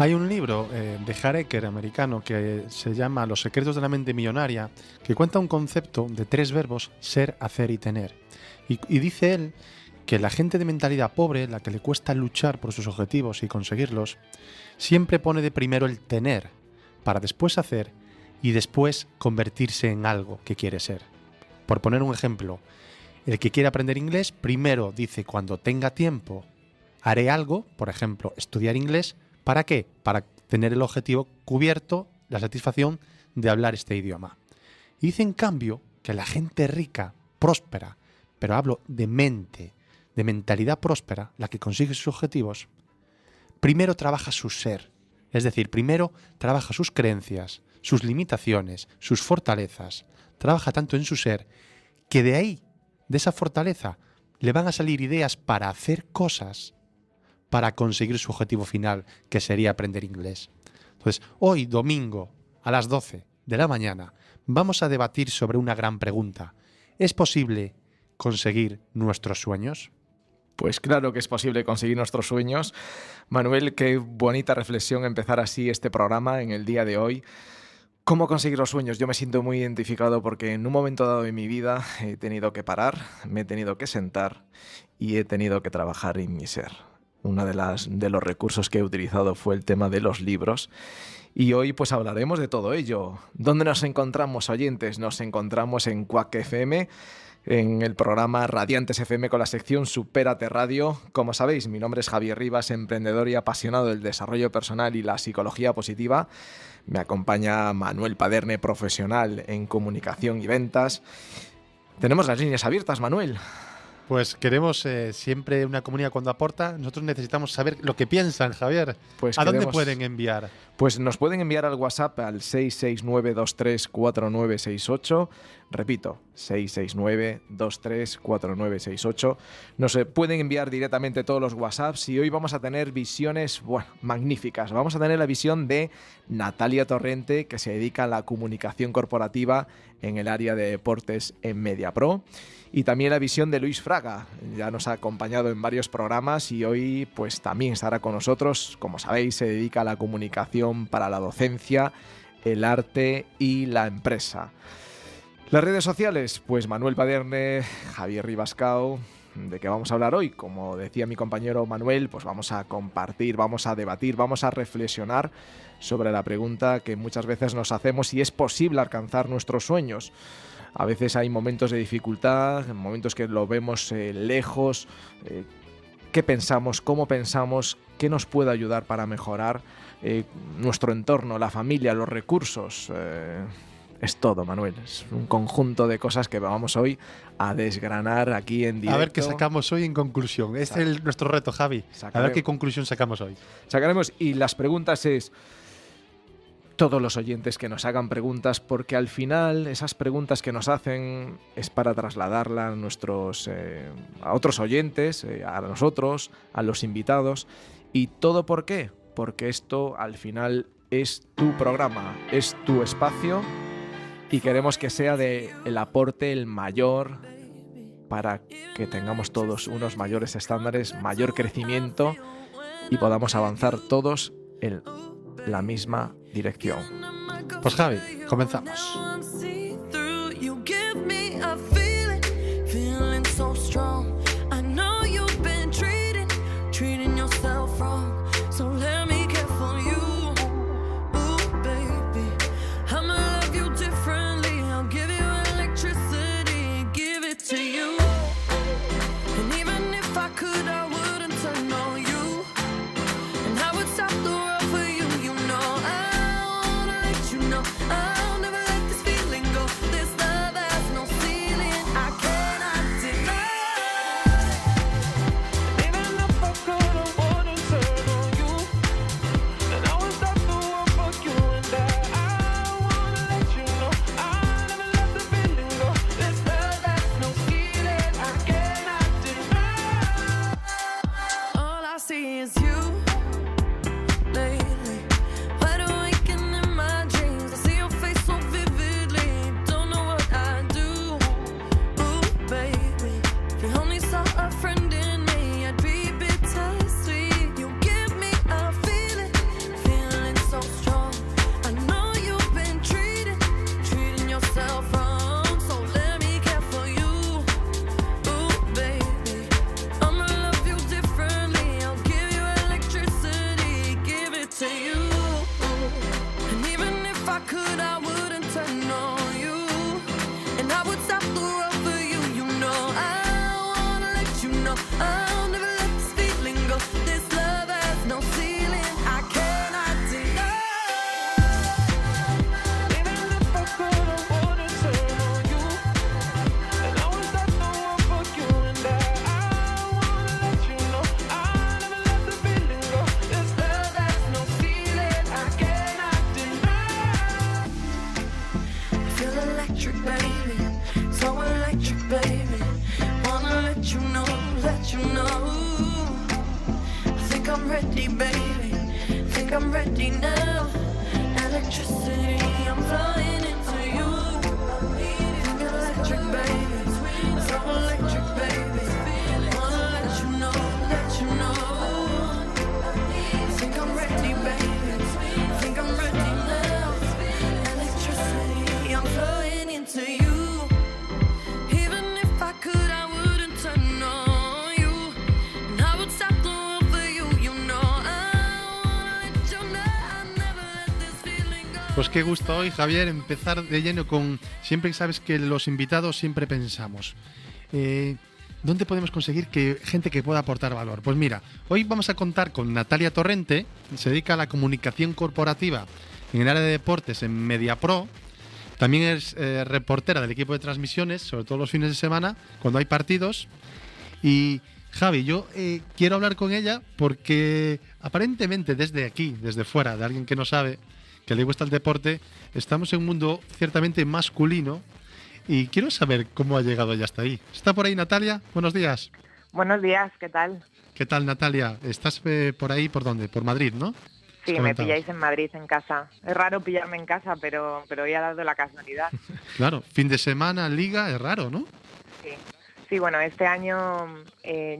Hay un libro de Hareker, americano, que se llama Los secretos de la mente millonaria, que cuenta un concepto de 3 verbos: ser, hacer y tener. Y dice él que la gente de mentalidad pobre, la que le cuesta luchar por sus objetivos y conseguirlos, siempre pone de primero el tener, para después hacer y después convertirse en algo que quiere ser. Por poner un ejemplo, el que quiere aprender inglés primero dice: cuando tenga tiempo haré algo, por ejemplo, estudiar inglés. ¿Para qué? Para tener el objetivo cubierto, la satisfacción de hablar este idioma. Y dice, en cambio, que la gente rica, próspera, pero hablo de mente, de mentalidad próspera, la que consigue sus objetivos, primero trabaja su ser. Es decir, primero trabaja sus creencias, sus limitaciones, sus fortalezas. Trabaja tanto en su ser que de ahí, de esa fortaleza, le van a salir ideas para hacer cosas para conseguir su objetivo final, que sería aprender inglés. Entonces, hoy, domingo, a las 12 de la mañana, vamos a debatir sobre una gran pregunta. ¿Es posible conseguir nuestros sueños? Pues claro que es posible conseguir nuestros sueños. Manuel, qué bonita reflexión empezar así este programa en el día de hoy. ¿Cómo conseguir los sueños? Yo me siento muy identificado porque en un momento dado de mi vida he tenido que parar, me he tenido que sentar y he tenido que trabajar en mi ser. Uno de los recursos que he utilizado fue el tema de los libros. Y hoy pues hablaremos de todo ello. ¿Dónde nos encontramos, oyentes? Nos encontramos en Quack FM, en el programa Radiantes FM con la sección Supérate Radio. Como sabéis, mi nombre es Javier Rivas, emprendedor y apasionado del desarrollo personal y la psicología positiva. Me acompaña Manuel Paderne, profesional en comunicación y ventas. Tenemos las líneas abiertas, Manuel. Pues queremos siempre una comunidad cuando aporta. Nosotros necesitamos saber lo que piensan, Javier. Pues ¿A dónde pueden enviar? Pues nos pueden enviar al WhatsApp al 669234968. Repito, 669234968. Nos pueden enviar directamente todos los WhatsApps y hoy vamos a tener visiones magníficas. Vamos a tener la visión de Natalia Torrente, que se dedica a la comunicación corporativa en el área de deportes en MediaPro. Y también la visión de Luis Fraga, ya nos ha acompañado en varios programas y hoy pues también estará con nosotros. Como sabéis, se dedica a la comunicación para la docencia, el arte y la empresa. Las redes sociales, pues Manuel Paderne, Javier Ribascao. ¿De qué vamos a hablar hoy? Como decía mi compañero Manuel, pues vamos a compartir, vamos a debatir, vamos a reflexionar sobre la pregunta que muchas veces nos hacemos: si es posible alcanzar nuestros sueños. A veces hay momentos de dificultad, momentos que lo vemos lejos. ¿Qué pensamos? ¿Cómo pensamos? ¿Qué nos puede ayudar para mejorar nuestro entorno, la familia, los recursos? Es todo, Manuel. Es un conjunto de cosas que vamos hoy a desgranar aquí en directo. A ver qué sacamos hoy en conclusión. Este es nuestro reto, Javi. A ver qué conclusión sacamos hoy. Sacaremos. Y las preguntas es: todos los oyentes que nos hagan preguntas, porque al final esas preguntas que nos hacen es para trasladarla a a otros oyentes, a nosotros, a los invitados. ¿Y todo por qué? Porque esto al final es tu programa, es tu espacio y queremos que sea el aporte el mayor para que tengamos todos unos mayores estándares, mayor crecimiento y podamos avanzar todos en la misma dirección. Pues Javi, comenzamos. I'll never let this feeling go. ready, baby. Think I'm ready now. Electricity, I'm flying into you. Think electric, baby. So electric, baby. Wanna let you know, let you know. Think I'm ready, baby. Think I'm ready now. Electricity, I'm flying into you. Even if I could, I wouldn't turn on you. And I would stop the world for you, you know. I wanna let you know I never let this feeling go. Pues qué gusto hoy, Javier, empezar de lleno con... Siempre sabes que los invitados siempre pensamos, ¿dónde podemos conseguir gente que pueda aportar valor? Pues mira, hoy vamos a contar con Natalia Torrente, se dedica a la comunicación corporativa en el área de deportes en MediaPro. También es reportera del equipo de transmisiones, sobre todo los fines de semana, cuando hay partidos. Y Javi, yo quiero hablar con ella porque aparentemente desde aquí, desde fuera, de alguien que no sabe, que le gusta el deporte, estamos en un mundo ciertamente masculino y quiero saber cómo ha llegado ella hasta ahí. ¿Está por ahí Natalia? Buenos días. Buenos días, ¿qué tal? ¿Qué tal, Natalia? ¿Estás por ahí? ¿Por dónde? ¿Por Madrid, no? Sí, me Comentabas. pilláis en Madrid, en casa. Es raro pillarme en casa, pero hoy ha dado la casualidad. Claro, fin de semana, liga, es raro, ¿no? Sí. Sí, bueno, este año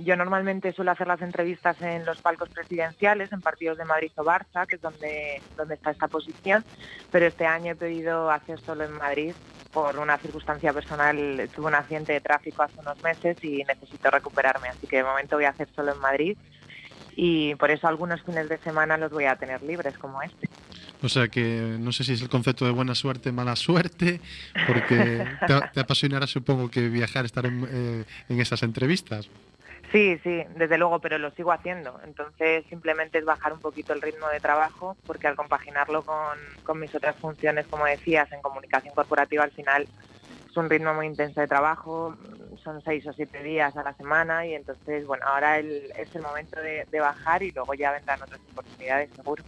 yo normalmente suelo hacer las entrevistas en los palcos presidenciales, en partidos de Madrid o Barça, que es donde está esta posición, pero este año he pedido hacer solo en Madrid por una circunstancia personal. Tuve un accidente de tráfico hace unos meses y necesito recuperarme, así que de momento voy a hacer solo en Madrid y por eso algunos fines de semana los voy a tener libres como este. O sea que no sé si es el concepto de buena suerte, mala suerte, porque te apasionará supongo que viajar, estar en esas entrevistas. Sí, desde luego, pero lo sigo haciendo. Entonces simplemente es bajar un poquito el ritmo de trabajo, porque al compaginarlo con mis otras funciones, como decías, en comunicación corporativa, al final es un ritmo muy intenso de trabajo, son 6 o 7 días a la semana y entonces, bueno, ahora es el momento de bajar y luego ya vendrán otras oportunidades, seguro.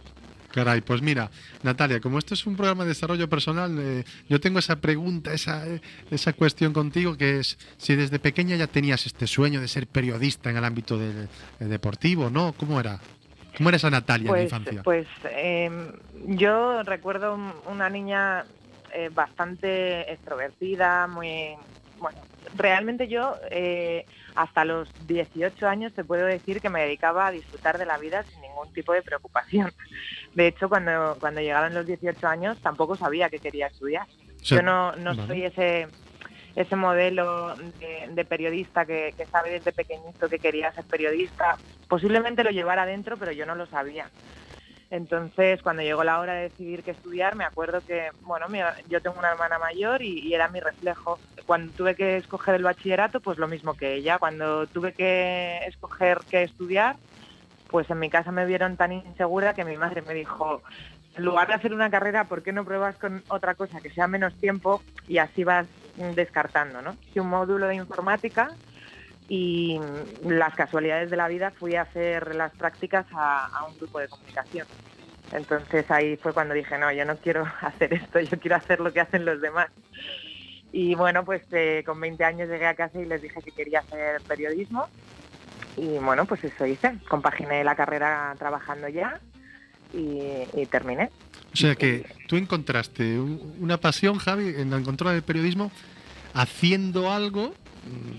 Caray, pues mira, Natalia, como esto es un programa de desarrollo personal, yo tengo esa pregunta, esa cuestión contigo, que es si desde pequeña ya tenías este sueño de ser periodista en el ámbito deportivo, ¿no? ¿Cómo era? ¿Cómo era esa Natalia en la infancia? Pues yo recuerdo una niña bastante extrovertida, muy... Bueno, realmente yo hasta los 18 años te puedo decir que me dedicaba a disfrutar de la vida sin ningún tipo de preocupación. De hecho, cuando llegaron los 18 años tampoco sabía que quería estudiar. Sí. Yo no vale. Soy ese modelo de periodista que sabe desde pequeñito que quería ser periodista. Posiblemente lo llevara adentro, pero yo no lo sabía. Entonces, cuando llegó la hora de decidir qué estudiar, me acuerdo que, bueno, yo tengo una hermana mayor y era mi reflejo. Cuando tuve que escoger el bachillerato, pues lo mismo que ella. Cuando tuve que escoger qué estudiar, pues en mi casa me vieron tan insegura que mi madre me dijo, en lugar de hacer una carrera, ¿por qué no pruebas con otra cosa que sea menos tiempo? Y así vas descartando, ¿no? Hice un módulo de informática y las casualidades de la vida fui a hacer las prácticas a un grupo de comunicación. Entonces ahí fue cuando dije, no, yo no quiero hacer esto, yo quiero hacer lo que hacen los demás. Y bueno, pues con 20 años llegué a casa y les dije que quería hacer periodismo. Y bueno, pues eso hice. Compaginé la carrera trabajando ya y terminé. O sea que tú encontraste una pasión, Javi, encontrar el periodismo haciendo algo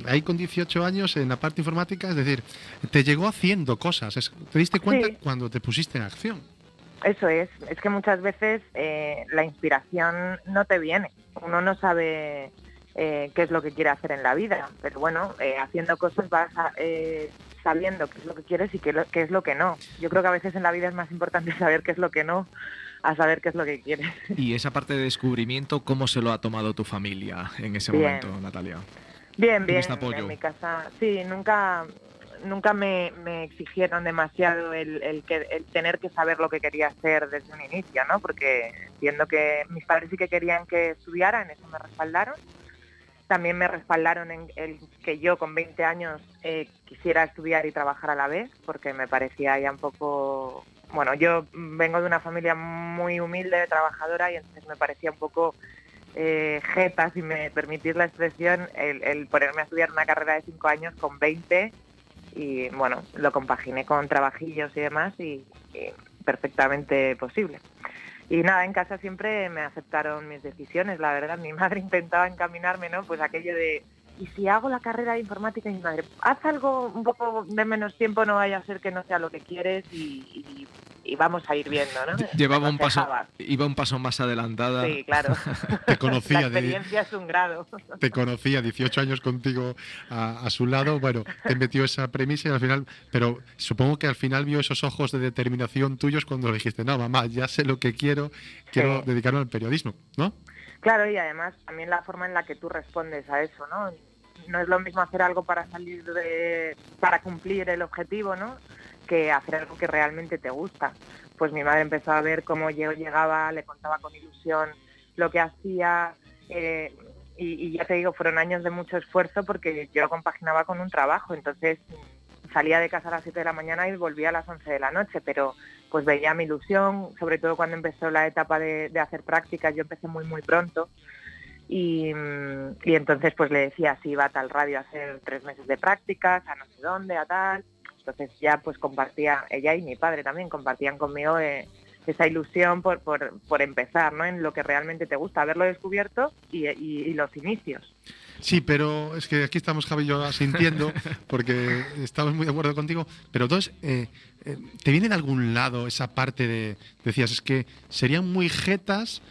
ahí con 18 años en la parte informática, es decir, te llegó haciendo cosas, te diste cuenta cuando te pusiste en acción. Eso es que muchas veces la inspiración no te viene, uno no sabe qué es lo que quiere hacer en la vida, pero bueno, haciendo cosas vas sabiendo qué es lo que quieres y qué es lo que no. Yo creo que a veces en la vida es más importante saber qué es lo que no, a saber qué es lo que quieres. Y esa parte de descubrimiento, ¿cómo se lo ha tomado tu familia en ese momento, Natalia? Bien, en mi casa, sí, nunca me exigieron demasiado el tener que saber lo que quería hacer desde un inicio, ¿no? Porque entiendo que mis padres sí que querían que estudiara, en eso me respaldaron. También me respaldaron en el que yo con 20 años quisiera estudiar y trabajar a la vez, porque me parecía ya un poco... Bueno, yo vengo de una familia muy humilde, trabajadora, y entonces me parecía un poco... jeta, si me permitís la expresión, el ponerme a estudiar una carrera de 5 años con 20 y bueno, lo compaginé con trabajillos y demás y perfectamente posible. Y nada, en casa siempre me aceptaron mis decisiones, la verdad. Mi madre intentaba encaminarme, ¿no? Pues aquello de, ¿y si hago la carrera de informática? Y mi madre, haz algo un poco de menos tiempo, no vaya a ser que no sea lo que quieres y vamos a ir viendo, ¿no? Llevaba un paso, Aconsejaba. iba un paso más adelantada. Sí, claro. Te La conocía, experiencia es un grado. te conocía, 18 años contigo a su lado, bueno, te metió esa premisa y al final, pero supongo que al final vio esos ojos de determinación tuyos cuando le dijiste, no, mamá, ya sé lo que quiero Sí. dedicarme al periodismo, ¿no? Claro, y además también la forma en la que tú respondes a eso, ¿no? No es lo mismo hacer algo para para cumplir el objetivo, ¿no? Que hacer algo que realmente te gusta. Pues mi madre empezó a ver cómo yo llegaba, le contaba con ilusión lo que hacía, y ya te digo, fueron años de mucho esfuerzo porque yo lo compaginaba con un trabajo, entonces salía de casa a las 7 de la mañana y volvía a las 11 de la noche, pero pues veía mi ilusión, sobre todo cuando empezó la etapa de hacer prácticas. Yo empecé muy pronto y entonces pues le decía si iba a tal radio a hacer 3 meses de prácticas, a no sé dónde, a tal. Entonces ya pues compartía, ella y mi padre también compartían conmigo esa ilusión por empezar, ¿no? En lo que realmente te gusta, haberlo descubierto y los inicios. Sí, pero es que aquí estamos Javi y yo asintiendo porque estamos muy de acuerdo contigo, pero entonces, ¿te viene de algún lado esa parte de, decías, es que serían muy jetas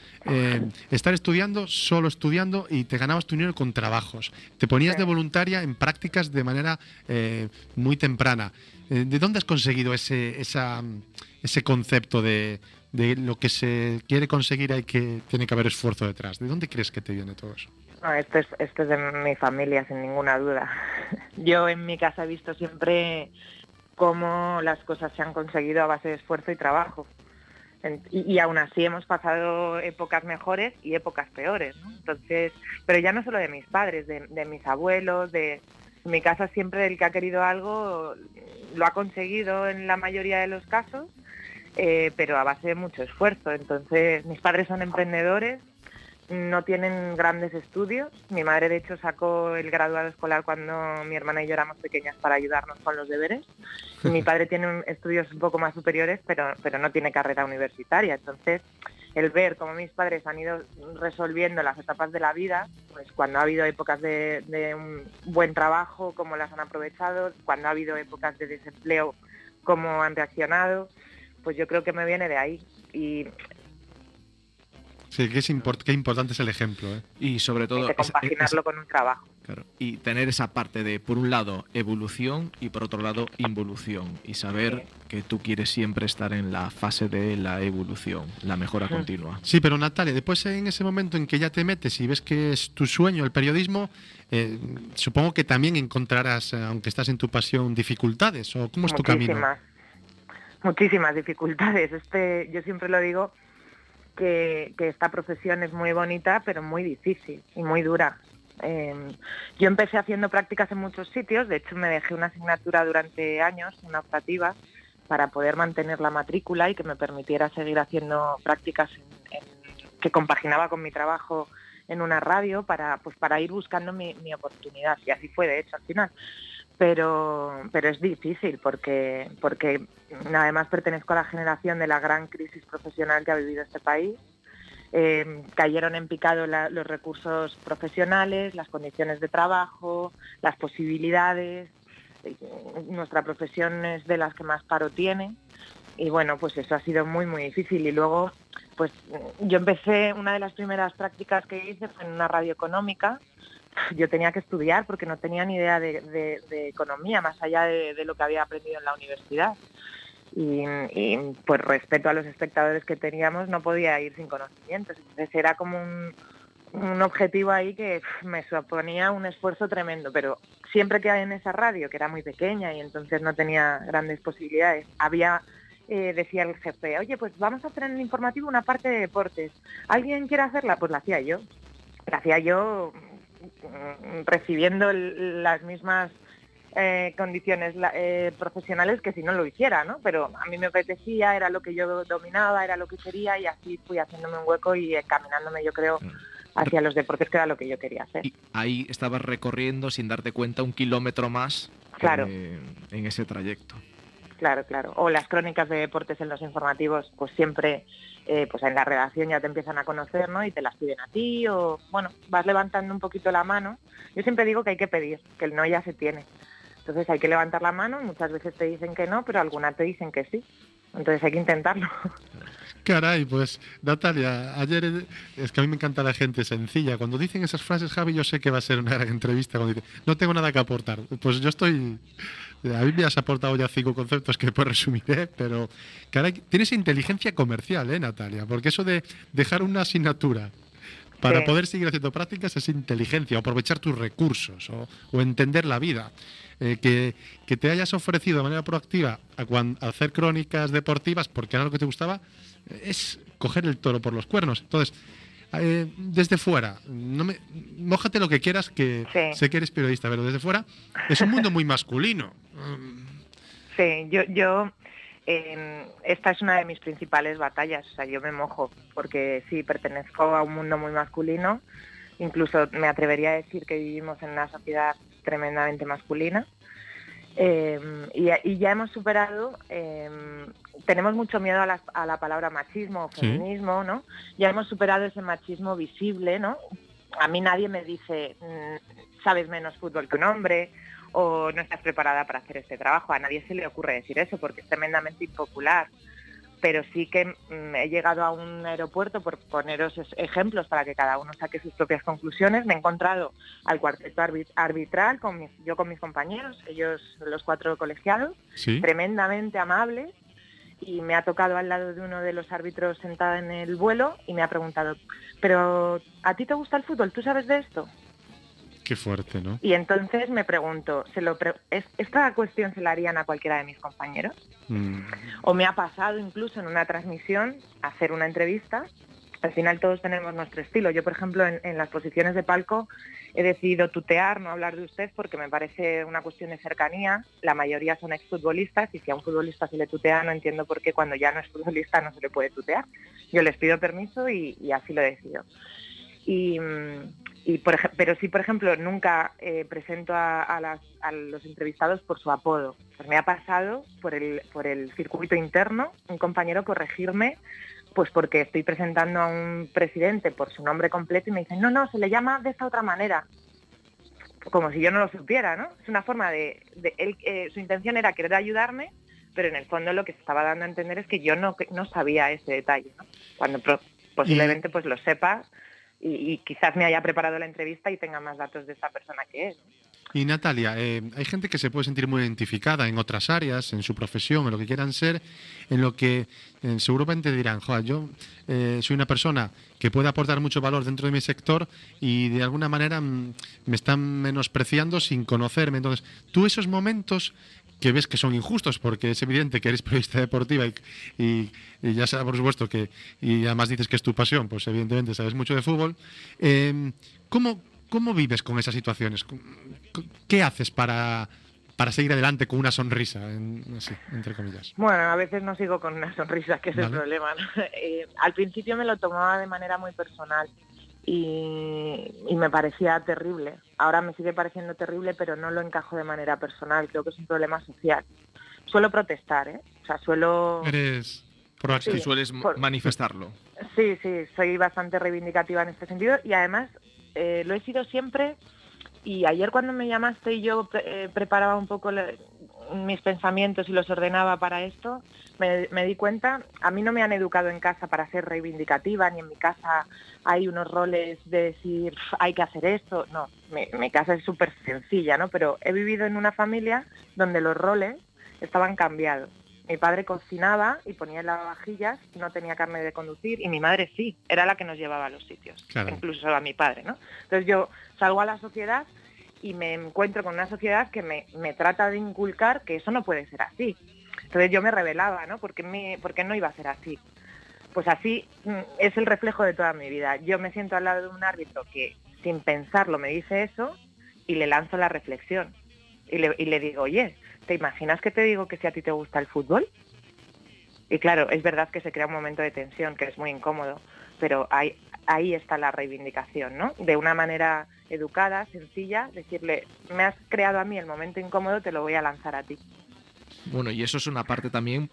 estar estudiando, solo estudiando y te ganabas tu dinero con trabajos? Te ponías Sí. de voluntaria en prácticas de manera muy temprana. ¿De dónde has conseguido ese concepto de lo que se quiere conseguir tiene que haber esfuerzo detrás? ¿De dónde crees que te viene todo eso? No, esto es de mi familia, sin ninguna duda. Yo en mi casa he visto siempre cómo las cosas se han conseguido a base de esfuerzo y trabajo. Y aún así hemos pasado épocas mejores y épocas peores, ¿no? Entonces, pero ya no solo de mis padres, de mis abuelos, en mi casa siempre el que ha querido algo lo ha conseguido en la mayoría de los casos, pero a base de mucho esfuerzo. Entonces, mis padres son emprendedores, no tienen grandes estudios. Mi madre, de hecho, sacó el graduado escolar cuando mi hermana y yo éramos pequeñas para ayudarnos con los deberes. Y mi padre tiene estudios un poco más superiores, pero no tiene carrera universitaria. Entonces, el ver cómo mis padres han ido resolviendo las etapas de la vida, pues cuando ha habido épocas de un buen trabajo, cómo las han aprovechado, cuando ha habido épocas de desempleo, cómo han reaccionado, pues yo creo que me viene de ahí. Y Sí, qué importante es el ejemplo, ¿eh? Y sobre todo hay que compaginarlo con un trabajo. claro, y tener esa parte de, por un lado, evolución y por otro lado, involución. Y saber que tú quieres siempre estar en la fase de la evolución, la mejora continua. Sí, pero Natalia, después en ese momento en que ya te metes y ves que es tu sueño el periodismo, supongo que también encontrarás, aunque estás en tu pasión, dificultades. ¿O cómo es tu camino? Muchísimas dificultades. Yo siempre lo digo que esta profesión es muy bonita, pero muy difícil y muy dura. Yo empecé haciendo prácticas en muchos sitios. De hecho, me dejé una asignatura durante años, una optativa, para poder mantener la matrícula y que me permitiera seguir haciendo prácticas que compaginaba con mi trabajo en una radio para ir buscando mi oportunidad. Y así fue, de hecho, al final. Pero es difícil porque además pertenezco a la generación de la gran crisis profesional que ha vivido este país. Cayeron en picado los recursos profesionales, las condiciones de trabajo, las posibilidades. Nuestra profesión es de las que más paro tiene y bueno, pues eso ha sido muy difícil. Y luego, pues yo empecé, una de las primeras prácticas que hice fue en una radio económica. Yo tenía que estudiar porque no tenía ni idea de economía, más allá de lo que había aprendido en la universidad. Y pues respecto a los espectadores que teníamos, no podía ir sin conocimientos. Entonces era como un objetivo ahí que me suponía un esfuerzo tremendo. Pero siempre que en esa radio, que era muy pequeña y entonces no tenía grandes posibilidades, decía el jefe, oye, pues vamos a hacer en el informativo una parte de deportes. ¿Alguien quiere hacerla? Pues la hacía yo. La hacía yo recibiendo las mismas condiciones profesionales que si no lo hiciera, ¿no? Pero a mí me apetecía, era lo que yo dominaba, era lo que quería y así fui haciéndome un hueco y caminándome, yo creo, hacia los deportes, que era lo que yo quería hacer. Y ahí estabas recorriendo, sin darte cuenta, 1 kilómetro más Claro. en ese trayecto. Claro, claro. O las crónicas de deportes en los informativos, pues siempre, pues en la redacción ya te empiezan a conocer, ¿no? Y te las piden a ti, o bueno, vas levantando un poquito la mano. Yo siempre digo que hay que pedir, que el no ya se tiene. Entonces hay que levantar la mano, muchas veces te dicen que no, pero algunas te dicen que sí. Entonces hay que intentarlo. Caray, pues Natalia, ayer es que a mí me encanta la gente sencilla. Cuando dicen esas frases, Javi, yo sé que va a ser una gran entrevista. Cuando dice, no tengo nada que aportar. Pues yo estoy... A mí me has aportado ya 5 conceptos que después resumiré, pero caray, tienes inteligencia comercial, Natalia? Porque eso de dejar una asignatura para poder seguir haciendo prácticas es inteligencia, o aprovechar tus recursos, o entender la vida. Que te hayas ofrecido de manera proactiva a hacer crónicas deportivas porque era lo que te gustaba, es coger el toro por los cuernos. Entonces, desde fuera, mójate lo que quieras, que sé que eres periodista, pero desde fuera es un mundo muy masculino. Sí, yo esta es una de mis principales batallas, o sea, yo me mojo, porque sí, pertenezco a un mundo muy masculino, incluso me atrevería a decir que vivimos en una sociedad tremendamente masculina, y ya hemos superado, tenemos mucho miedo a la palabra machismo o feminismo, ¿no? Ya hemos superado ese machismo visible, ¿no? A mí nadie me dice, sabes menos fútbol que un hombre, o no estás preparada para hacer este trabajo. A nadie se le ocurre decir eso porque es tremendamente impopular. Pero sí que he llegado a un aeropuerto, por poneros ejemplos para que cada uno saque sus propias conclusiones. Me he encontrado al cuarteto arbitral, yo con mis compañeros, ellos los 4 colegiados, tremendamente amables, y me ha tocado al lado de uno de los árbitros sentada en el vuelo y me ha preguntado, ¿pero a ti te gusta el fútbol? ¿Tú sabes de esto? Qué fuerte, ¿no? Y entonces me pregunto, ¿esta cuestión se la harían a cualquiera de mis compañeros? O me ha pasado incluso en una transmisión hacer una entrevista. Al final todos tenemos nuestro estilo. Yo, por ejemplo, en las posiciones de palco he decidido tutear, no hablar de usted, porque me parece una cuestión de cercanía. La mayoría son exfutbolistas y si a un futbolista se le tutea, no entiendo por qué cuando ya no es futbolista no se le puede tutear. Yo les pido permiso y así lo decido. Pero sí, por ejemplo, nunca presento a los entrevistados por su apodo. Pues me ha pasado por el circuito interno un compañero corregirme, pues porque estoy presentando a un presidente por su nombre completo y me dicen, no, se le llama de esta otra manera. Como si yo no lo supiera, ¿no? Es una forma su intención era querer ayudarme, pero en el fondo lo que se estaba dando a entender es que yo no sabía ese detalle, ¿no? Cuando posiblemente pues lo sepa y quizás me haya preparado la entrevista y tenga más datos de esa persona que es. Y Natalia, hay gente que se puede sentir muy identificada en otras áreas, en su profesión, en lo que quieran ser, en lo que seguramente dirán, joder, yo soy una persona que puede aportar mucho valor dentro de mi sector y de alguna manera me están menospreciando sin conocerme. Entonces, tú esos momentos que ves que son injustos, porque es evidente que eres periodista deportiva y ya sabes, por supuesto, y además dices que es tu pasión, pues evidentemente sabes mucho de fútbol. ¿Cómo vives con esas situaciones? ¿Qué haces para seguir adelante con una sonrisa, así, entre comillas? Bueno, a veces no sigo con una sonrisa, que es el problema, ¿no? Al principio me lo tomaba de manera muy personal y me parecía terrible. Ahora me sigue pareciendo terrible, pero no lo encajo de manera personal. Creo que es un problema social. Suelo protestar, ¿eh? O sea, Eres proactivo. Sí, sueles manifestarlo. Sí, soy bastante reivindicativa en este sentido y además lo he sido siempre. Y ayer cuando me llamaste y yo preparaba un poco mis pensamientos y los ordenaba para esto, me di cuenta, a mí no me han educado en casa para ser reivindicativa, ni en mi casa hay unos roles de decir hay que hacer esto. No, mi casa es súper sencilla, ¿no? Pero he vivido en una familia donde los roles estaban cambiados. Mi padre cocinaba y ponía el lavavajillas, no tenía carne de conducir, y mi madre sí, era la que nos llevaba a los sitios, claro. Incluso a mi padre, ¿no? Entonces yo salgo a la sociedad y me encuentro con una sociedad que me trata de inculcar que eso no puede ser así. Entonces yo me rebelaba, ¿no? ¿Por qué no iba a ser así? Pues así es el reflejo de toda mi vida. Yo me siento al lado de un árbitro que sin pensarlo me dice eso y le lanzo la reflexión. Y le digo, oye, ¿te imaginas que te digo que si a ti te gusta el fútbol? Y claro, es verdad que se crea un momento de tensión que es muy incómodo, pero ahí está la reivindicación, ¿no? De una manera educada, sencilla, decirle, me has creado a mí el momento incómodo, te lo voy a lanzar a ti. Bueno, y eso es una parte también,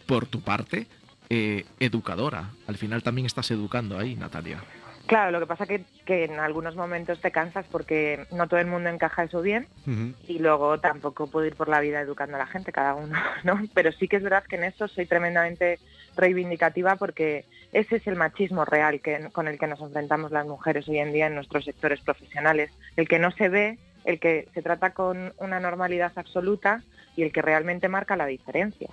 por tu parte, educadora. Al final también estás educando ahí, Natalia. Claro, lo que pasa que en algunos momentos te cansas porque no todo el mundo encaja eso bien y luego tampoco puedo ir por la vida educando a la gente, cada uno, ¿no? Pero sí que es verdad que en esto soy tremendamente reivindicativa porque ese es el machismo real con el que nos enfrentamos las mujeres hoy en día en nuestros sectores profesionales. El que no se ve, el que se trata con una normalidad absoluta y el que realmente marca la diferencia.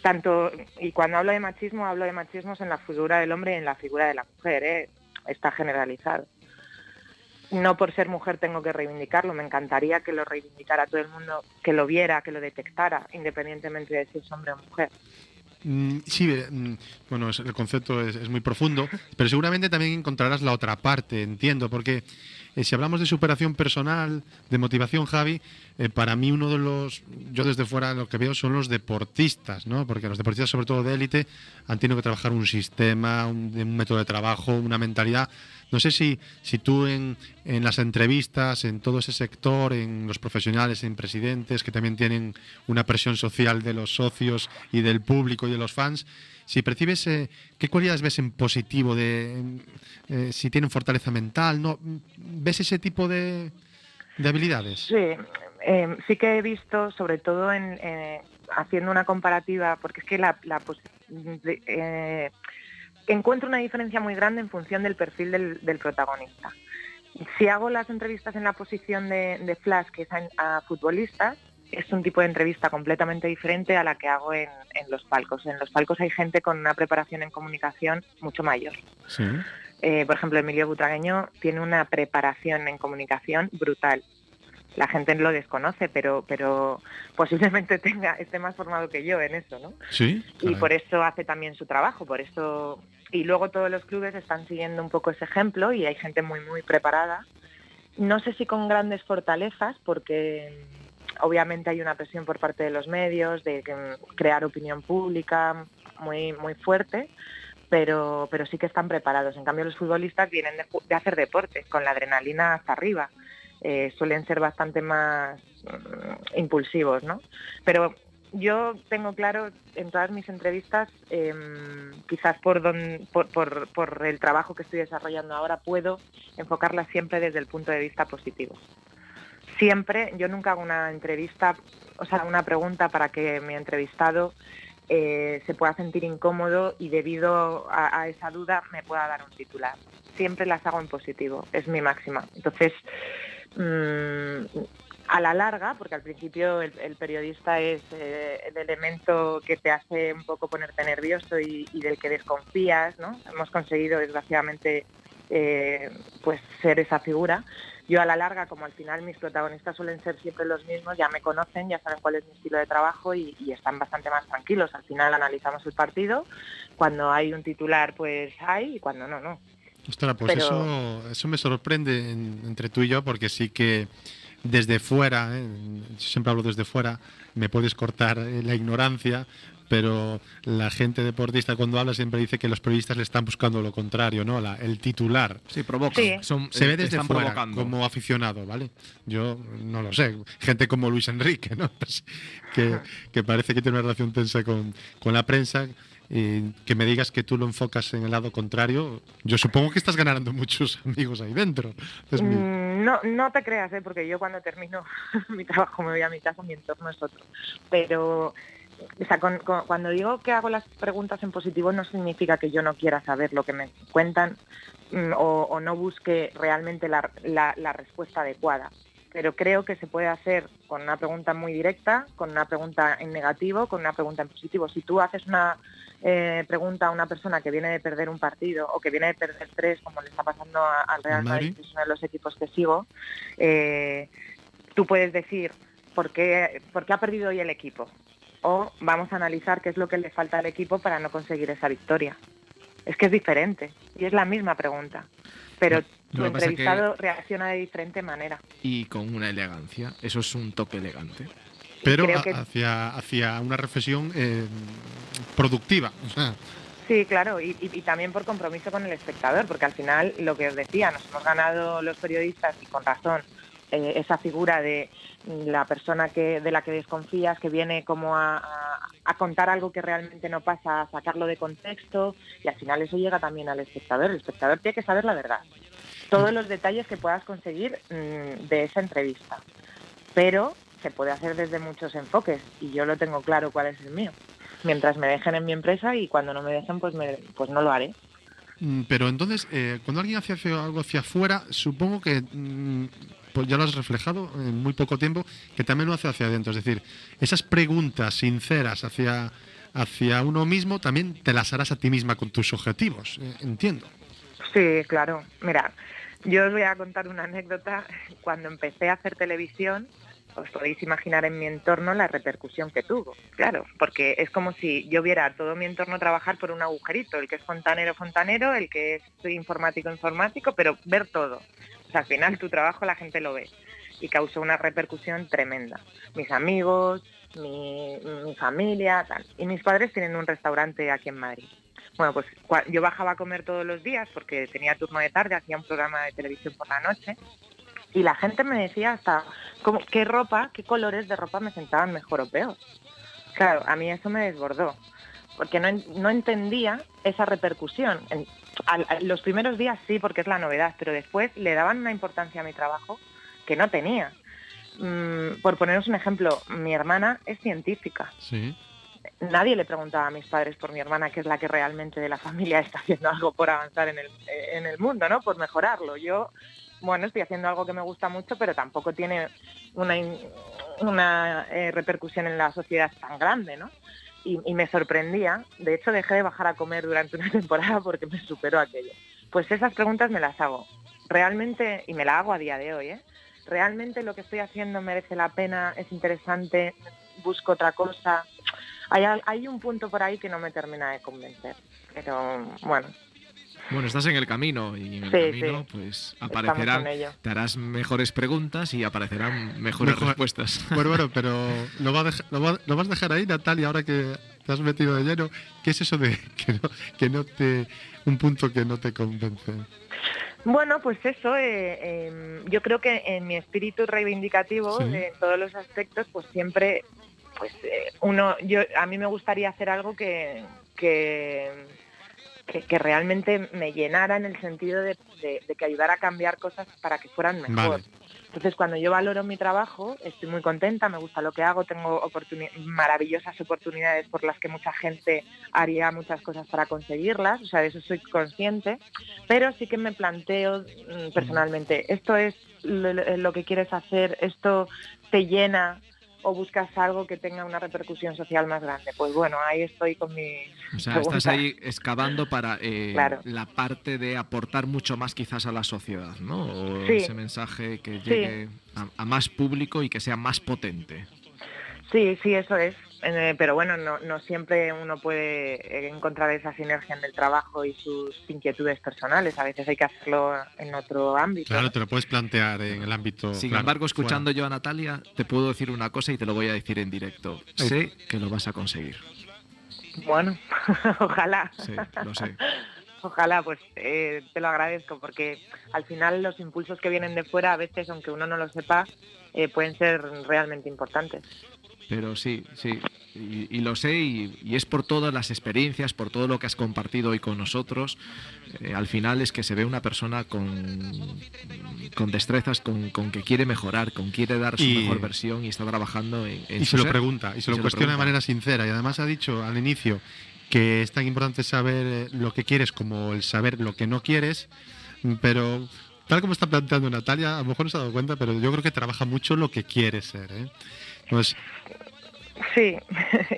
Tanto, y cuando hablo de machismos en la figura del hombre y en la figura de la mujer, ¿eh? Está generalizado. No por ser mujer tengo que reivindicarlo, me encantaría que lo reivindicara todo el mundo, que lo viera, que lo detectara, independientemente de si es hombre o mujer. Sí, bueno, el concepto es muy profundo, pero seguramente también encontrarás la otra parte, entiendo, porque si hablamos de superación personal, de motivación, Javi, para mí uno de los, yo desde fuera lo que veo son los deportistas, ¿no? Porque los deportistas, sobre todo de élite, han tenido que trabajar un sistema, un método de trabajo, una mentalidad. No sé si tú en las entrevistas, en todo ese sector, en los profesionales, en presidentes, que también tienen una presión social de los socios y del público y de los fans, si percibes qué cualidades ves en positivo, si tienen fortaleza mental, ¿no? ¿Ves ese tipo de habilidades? Sí, sí que he visto, sobre todo haciendo una comparativa, porque es que encuentro una diferencia muy grande en función del perfil del protagonista. Si hago las entrevistas en la posición de Flash, que es a futbolistas, es un tipo de entrevista completamente diferente a la que hago en los palcos. En los palcos hay gente con una preparación en comunicación mucho mayor. Sí. Por ejemplo, Emilio Butragueño tiene una preparación en comunicación brutal. La gente lo desconoce, pero posiblemente esté más formado que yo en eso, ¿no? Sí. Y por eso hace también su trabajo, por eso. Y luego todos los clubes están siguiendo un poco ese ejemplo y hay gente muy, muy preparada. No sé si con grandes fortalezas, porque obviamente hay una presión por parte de los medios de crear opinión pública muy, muy fuerte, pero sí que están preparados. En cambio, los futbolistas vienen de hacer deporte, con la adrenalina hasta arriba. Suelen ser bastante más impulsivos, ¿no? Pero yo tengo claro en todas mis entrevistas, quizás por el trabajo que estoy desarrollando ahora, puedo enfocarlas siempre desde el punto de vista positivo. Siempre, yo nunca hago una entrevista, o sea, una pregunta para que mi entrevistado se pueda sentir incómodo y debido a esa duda me pueda dar un titular. Siempre las hago en positivo, es mi máxima. Entonces, a la larga, porque al principio el periodista es el elemento que te hace un poco ponerte nervioso y del que desconfías, ¿no? Hemos conseguido, desgraciadamente, pues ser esa figura. Yo a la larga, como al final mis protagonistas suelen ser siempre los mismos, ya me conocen, ya saben cuál es mi estilo de trabajo y están bastante más tranquilos. Al final analizamos el partido, cuando hay un titular pues hay y cuando no, no. Ostras, pues eso me sorprende entre tú y yo, porque sí que desde fuera, siempre hablo desde fuera, me puedes cortar la ignorancia, pero la gente deportista cuando habla siempre dice que los periodistas le están buscando lo contrario, ¿no? El titular. Sí, provocan. Sí. Se ve desde fuera, como aficionado, ¿vale? Yo no lo sé. Gente como Luis Enrique, ¿no? Pues, que parece que tiene una relación tensa con la prensa. Que me digas que tú lo enfocas en el lado contrario, yo supongo que estás ganando muchos amigos ahí dentro. No te creas, porque yo cuando termino mi trabajo me voy a mi casa, mi entorno es otro. Pero, o sea, cuando digo que hago las preguntas en positivo no significa que yo no quiera saber lo que me cuentan o no busque realmente la respuesta adecuada. Pero creo que se puede hacer con una pregunta muy directa, con una pregunta en negativo, con una pregunta en positivo. Si tú haces una pregunta a una persona que viene de perder un partido o que viene de perder 3, como le está pasando al Real Madrid, que es uno de los equipos que sigo, tú puedes decir ¿por qué ha perdido hoy el equipo? O vamos a analizar qué es lo que le falta al equipo para no conseguir esa victoria. Es que es diferente y es la misma pregunta. Pero tu entrevistado reacciona de diferente manera. Y con una elegancia. Eso es un toque elegante. Pero hacia una reflexión productiva. O sea, Sí, claro, y también por compromiso con el espectador, porque al final, lo que os decía, nos hemos ganado los periodistas, y con razón, esa figura de la persona de la que desconfías, que viene como a contar algo que realmente no pasa, a sacarlo de contexto, y al final eso llega también al espectador. El espectador tiene que saber la verdad, todos los detalles que puedas conseguir de esa entrevista, pero se puede hacer desde muchos enfoques, y yo lo tengo claro cuál es el mío. Mientras me dejen en mi empresa, y cuando no me dejen, pues no lo haré. Pero entonces, cuando alguien hace algo hacia afuera, supongo que pues ya lo has reflejado en muy poco tiempo, que también lo hace hacia adentro. Es decir, esas preguntas sinceras hacia uno mismo, también te las harás a ti misma con tus objetivos, entiendo. Sí, claro. Mira, yo os voy a contar una anécdota. Cuando empecé a hacer televisión, os podéis imaginar en mi entorno la repercusión que tuvo. Claro, porque es como si yo viera a todo mi entorno trabajar por un agujerito, el que es fontanero, fontanero, el que es informático, informático, pero ver todo. O sea, al final tu trabajo la gente lo ve, y causó una repercusión tremenda. Mis amigos, mi familia, tal. Y mis padres tienen un restaurante aquí en Madrid. Bueno, pues yo bajaba a comer todos los días porque tenía turno de tarde, hacía un programa de televisión por la noche, y la gente me decía hasta qué colores de ropa me sentaban mejor o peor. Claro, a mí eso me desbordó, porque no entendía esa repercusión. Los primeros días sí, porque es la novedad, pero después le daban una importancia a mi trabajo que no tenía. Por poneros un ejemplo, mi hermana es científica. Sí. Nadie le preguntaba a mis padres por mi hermana, que es la que realmente de la familia está haciendo algo por avanzar en el mundo, ¿no? Por mejorarlo. Yo, bueno, estoy haciendo algo que me gusta mucho, pero tampoco tiene una repercusión en la sociedad tan grande, ¿no? Y me sorprendía. De hecho, dejé de bajar a comer durante una temporada porque me superó aquello. Pues esas preguntas me las hago. Realmente, y me las hago a día de hoy, ¿eh? ¿Realmente lo que estoy haciendo merece la pena? ¿Es interesante? ¿Busco otra cosa? Hay un punto por ahí que no me termina de convencer, pero bueno. Bueno, estás en el camino, y en el camino pues aparecerán, te harás mejores preguntas y aparecerán mejores respuestas. Bueno, pero lo vas a dejar ahí, Natalia, ahora que te has metido de lleno. ¿Qué es eso de un punto que no te convence? Bueno, pues eso, yo creo que en mi espíritu reivindicativo, Sí. en todos los aspectos, pues siempre, pues a mí me gustaría hacer algo que realmente me llenara, en el sentido de que ayudara a cambiar cosas para que fueran mejor. Vale. Entonces, cuando yo valoro mi trabajo, estoy muy contenta, me gusta lo que hago, tengo maravillosas oportunidades por las que mucha gente haría muchas cosas para conseguirlas, o sea, de eso soy consciente, pero sí que me planteo personalmente, ¿esto es lo que quieres hacer? ¿Esto te llena? ¿O buscas algo que tenga una repercusión social más grande? Pues bueno, ahí estoy con mi... O sea, pregunta. estás ahí excavando para Claro. la parte de aportar mucho más quizás a la sociedad, ¿no? O Sí. ese mensaje que llegue a más público y que sea más potente. Sí, eso es. Pero bueno, no siempre uno puede encontrar esa sinergia en el trabajo y sus inquietudes personales. A veces hay que hacerlo en otro ámbito. Claro, te lo puedes plantear en el ámbito. Sin claro, embargo, escuchando fuera. yo a Natalia, te puedo decir una cosa y te lo voy a decir en directo. Sé que lo vas a conseguir. Bueno, ojalá. Sí, lo sé. Ojalá, pues te lo agradezco, porque al final los impulsos que vienen de fuera, a veces, aunque uno no lo sepa, pueden ser realmente importantes. Pero sí, y lo sé, y es por todas las experiencias, por todo lo que has compartido hoy con nosotros. Al final es que se ve una persona con destrezas, con que quiere mejorar, con quiere dar su mejor versión, y está trabajando en y su se lo ser. pregunta, y se lo cuestiona pregunta. de manera sincera. Y además ha dicho al inicio que es tan importante saber lo que quieres como el saber lo que no quieres, pero tal como está planteando Natalia, a lo mejor no se ha dado cuenta, pero yo creo que trabaja mucho lo que quiere ser, ¿eh? Pues Sí,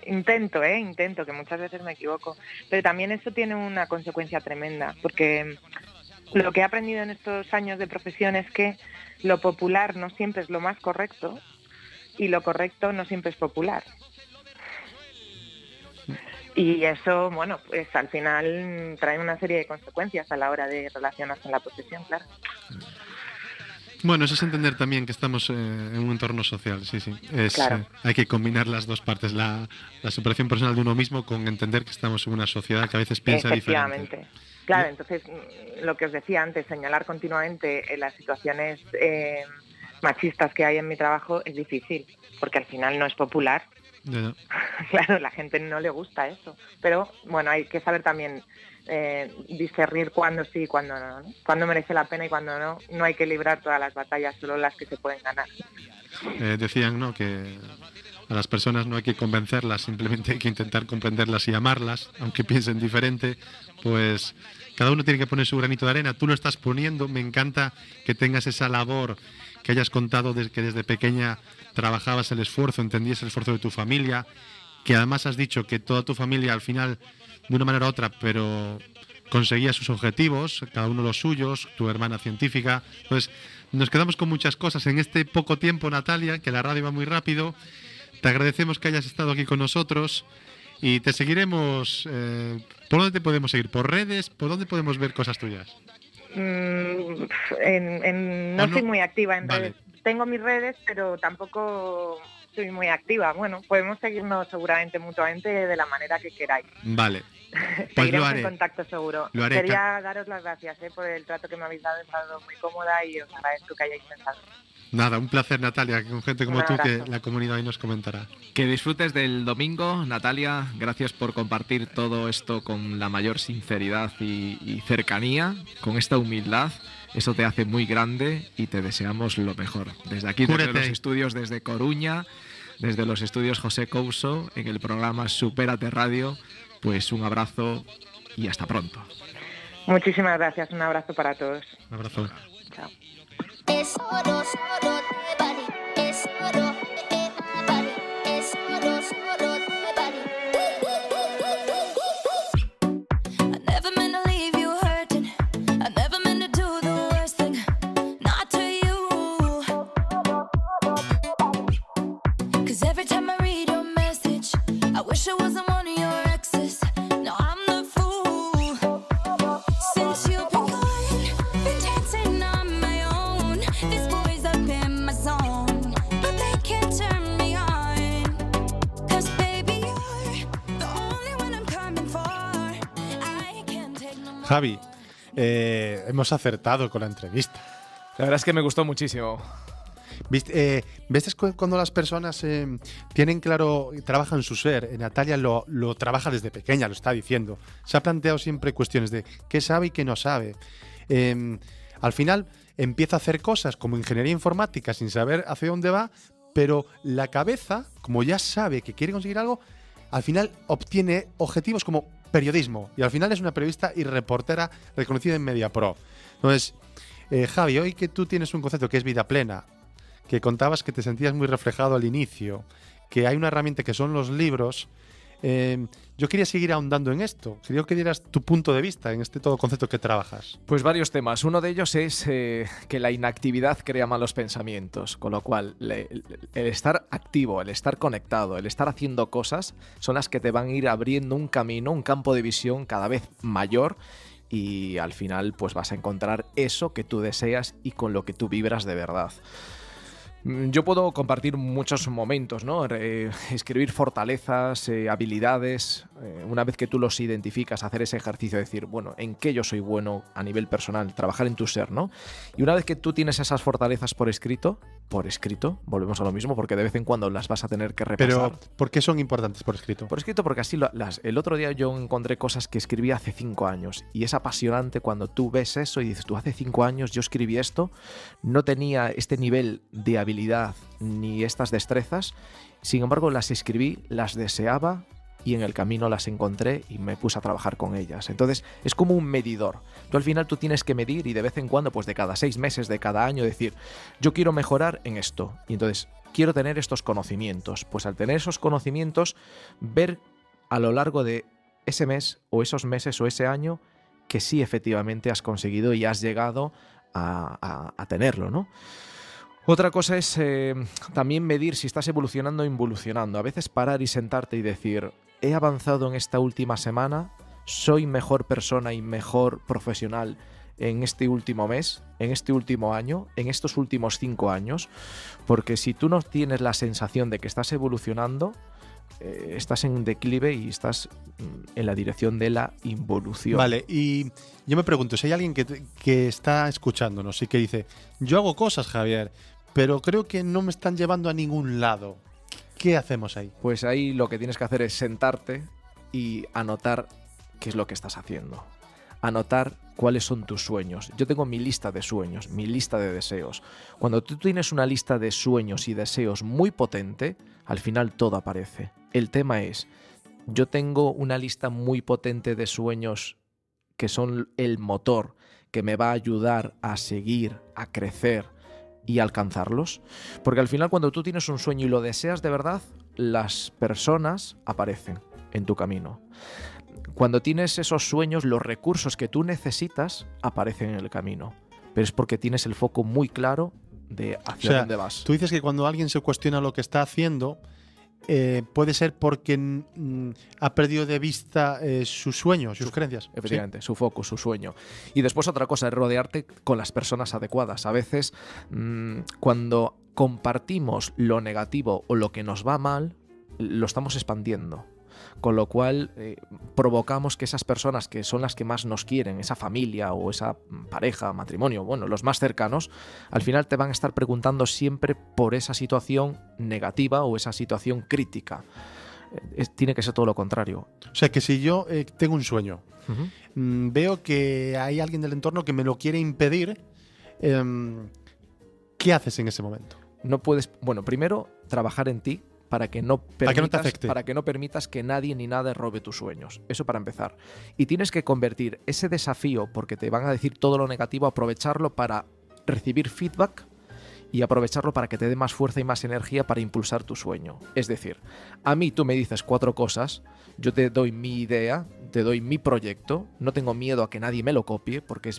intento, que muchas veces me equivoco, pero también eso tiene una consecuencia tremenda, porque lo que he aprendido en estos años de profesión es que lo popular no siempre es lo más correcto, y lo correcto no siempre es popular. Y eso, bueno, pues al final trae una serie de consecuencias a la hora de relacionarse en la profesión, claro. Bueno, eso es entender también que estamos en un entorno social, sí, sí. Claro. Hay que combinar las dos partes, la superación personal de uno mismo con entender que estamos en una sociedad que a veces piensa diferente. Efectivamente. Claro, entonces lo que os decía antes, señalar continuamente las situaciones machistas que hay en mi trabajo es difícil, porque al final no es popular. Ya, ya. Claro, la gente no le gusta eso, pero bueno, hay que saber también discernir cuándo sí y cuándo no, ¿no? Cuándo merece la pena y cuándo no. No hay que librar todas las batallas, solo las que se pueden ganar. Decían, ¿no?, que a las personas no hay que convencerlas, simplemente hay que intentar comprenderlas y amarlas, aunque piensen diferente. Pues cada uno tiene que poner su granito de arena. Tú lo estás poniendo. Me encanta que tengas esa labor, que hayas contado que desde pequeña trabajabas el esfuerzo, entendías el esfuerzo de tu familia, que además has dicho que toda tu familia al final, de una manera u otra, pero conseguía sus objetivos, cada uno los suyos, tu hermana científica. Pues nos quedamos con muchas cosas en este poco tiempo, Natalia, que la radio va muy rápido. Te agradecemos que hayas estado aquí con nosotros y te seguiremos. ¿Por dónde te podemos seguir? ¿Por redes? ¿Por dónde podemos ver cosas tuyas? No ¿O no? soy muy activa en Vale. redes. Tengo mis redes, pero tampoco soy muy activa. Bueno, podemos seguirnos seguramente mutuamente de la manera que queráis. Vale. Pues Seguiremos lo haré. en contacto seguro. Lo haré. Quería daros las gracias por el trato que me habéis dado. He estado muy cómoda y os agradezco que hayáis pensado. Nada, un placer, Natalia, con gente como Un tú que abrazo. la comunidad hoy nos comentará. Que disfrutes del domingo, Natalia. Gracias por compartir todo esto con la mayor sinceridad y cercanía, con esta humildad. Eso te hace muy grande y te deseamos lo mejor. Desde aquí, desde Cúrete. los estudios desde Coruña, desde los estudios José Couso, en el programa Supérate Radio, pues un abrazo y hasta pronto. Muchísimas gracias. Un abrazo para todos. Un abrazo. Chao. Es oro, solo de body. Es oro, de body. Es oro, solo de body. I never meant to leave you hurting. I never meant to do the worst thing. Not to you. 'Cause every time I read your message, I wish I wasn't one of your exes. No, I'm the fool. Since you've been gone, been dancing on my own. This boy's up in my zone, but they can't turn me on. 'Cause baby, you're the only one I'm coming for. I can't take no more. Javi, hemos acertado con la entrevista. La verdad es que me gustó muchísimo. ¿Ves cuando las personas tienen claro, trabajan su ser? Natalia lo trabaja desde pequeña, lo está diciendo. Se ha planteado siempre cuestiones de qué sabe y qué no sabe. Al final empieza a hacer cosas como ingeniería informática sin saber hacia dónde va, pero la cabeza, como ya sabe que quiere conseguir algo, al final obtiene objetivos como periodismo. Y al final es una periodista y reportera reconocida en MediaPro. Entonces, Javi, hoy que tú tienes un concepto que es vida plena, que contabas que te sentías muy reflejado al inicio, que hay una herramienta que son los libros, yo quería seguir ahondando en esto. Quería que dieras tu punto de vista en este todo concepto que trabajas. Pues varios temas. Uno de ellos es que la inactividad crea malos pensamientos, con lo cual el estar activo, el estar conectado, el estar haciendo cosas son las que te van a ir abriendo un camino, un campo de visión cada vez mayor y al final pues vas a encontrar eso que tú deseas y con lo que tú vibras de verdad. Yo puedo compartir muchos momentos, ¿no? Escribir fortalezas, habilidades, una vez que tú los identificas, hacer ese ejercicio de decir, bueno, ¿en qué yo soy bueno a nivel personal? Trabajar en tu ser, ¿no? Y una vez que tú tienes esas fortalezas por escrito, volvemos a lo mismo, porque de vez en cuando las vas a tener que repasar. Pero, ¿por qué son importantes por escrito? Por escrito, porque así el otro día yo encontré cosas que escribí hace 5 años y es apasionante cuando tú ves eso y dices, tú hace 5 años yo escribí esto, no tenía este nivel de habilidad ni estas destrezas, sin embargo las escribí, las deseaba y en el camino las encontré y me puse a trabajar con ellas. Entonces es como un medidor. Tú al final tú tienes que medir y de vez en cuando, pues de cada 6 meses, de cada año, decir, yo quiero mejorar en esto y entonces quiero tener estos conocimientos. Pues al tener esos conocimientos, ver a lo largo de ese mes o esos meses o ese año que sí efectivamente has conseguido y has llegado a tenerlo, ¿no? Otra cosa es también medir si estás evolucionando o involucionando. A veces parar y sentarte y decir, he avanzado en esta última semana, ¿soy mejor persona y mejor profesional en este último mes, en este último año, en estos últimos 5 años? Porque si tú no tienes la sensación de que estás evolucionando, estás en declive y estás en la dirección de la involución. Vale, y yo me pregunto, si hay alguien que está escuchándonos y que dice, yo hago cosas, Javier, pero creo que no me están llevando a ningún lado, ¿qué hacemos ahí? Pues ahí lo que tienes que hacer es sentarte y anotar qué es lo que estás haciendo. Anotar cuáles son tus sueños. Yo tengo mi lista de sueños, mi lista de deseos. Cuando tú tienes una lista de sueños y deseos muy potente, al final todo aparece. El tema es, yo tengo una lista muy potente de sueños que son el motor que me va a ayudar a seguir, a crecer y a alcanzarlos. Porque al final cuando tú tienes un sueño y lo deseas de verdad, las personas aparecen en tu camino. Cuando tienes esos sueños, los recursos que tú necesitas aparecen en el camino. Pero es porque tienes el foco muy claro de hacia dónde vas. Tú dices que cuando alguien se cuestiona lo que está haciendo, puede ser porque ha perdido de vista sus sueños, sus creencias. Efectivamente, su foco, su sueño. Y después otra cosa es rodearte con las personas adecuadas. A veces, cuando compartimos lo negativo o lo que nos va mal, lo estamos expandiendo. Con lo cual provocamos que esas personas que son las que más nos quieren, esa familia o esa pareja, matrimonio, bueno, los más cercanos, al final te van a estar preguntando siempre por esa situación negativa o esa situación crítica. Tiene que ser todo lo contrario. O sea, que si yo tengo un sueño, Uh-huh. veo que hay alguien del entorno que me lo quiere impedir, ¿qué haces en ese momento? No puedes, bueno, primero trabajar en ti para que no te afecte. para que no permitas que nadie ni nada robe tus sueños. Eso para empezar. Y tienes que convertir ese desafío, porque te van a decir todo lo negativo, aprovecharlo para recibir feedback y aprovecharlo para que te dé más fuerza y más energía para impulsar tu sueño. Es decir, a mí tú me dices 4 cosas, yo te doy mi idea, te doy mi proyecto, no tengo miedo a que nadie me lo copie, porque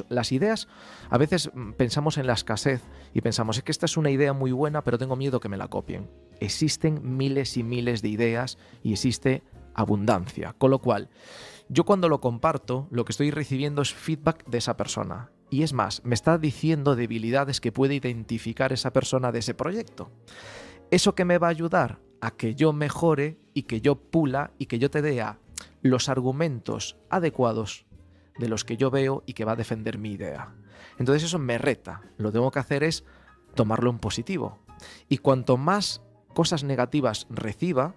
las ideas, a veces pensamos en la escasez y pensamos, es que esta es una idea muy buena, pero tengo miedo que me la copien. Existen miles y miles de ideas y existe abundancia, con lo cual, yo cuando lo comparto, lo que estoy recibiendo es feedback de esa persona. Y es más, me está diciendo debilidades que puede identificar esa persona de ese proyecto. ¿Eso que me va a ayudar? A que yo mejore y que yo pula y que yo te dé los argumentos adecuados de los que yo veo y que va a defender mi idea. Entonces eso me reta. Lo que tengo que hacer es tomarlo en positivo. Y cuanto más cosas negativas reciba,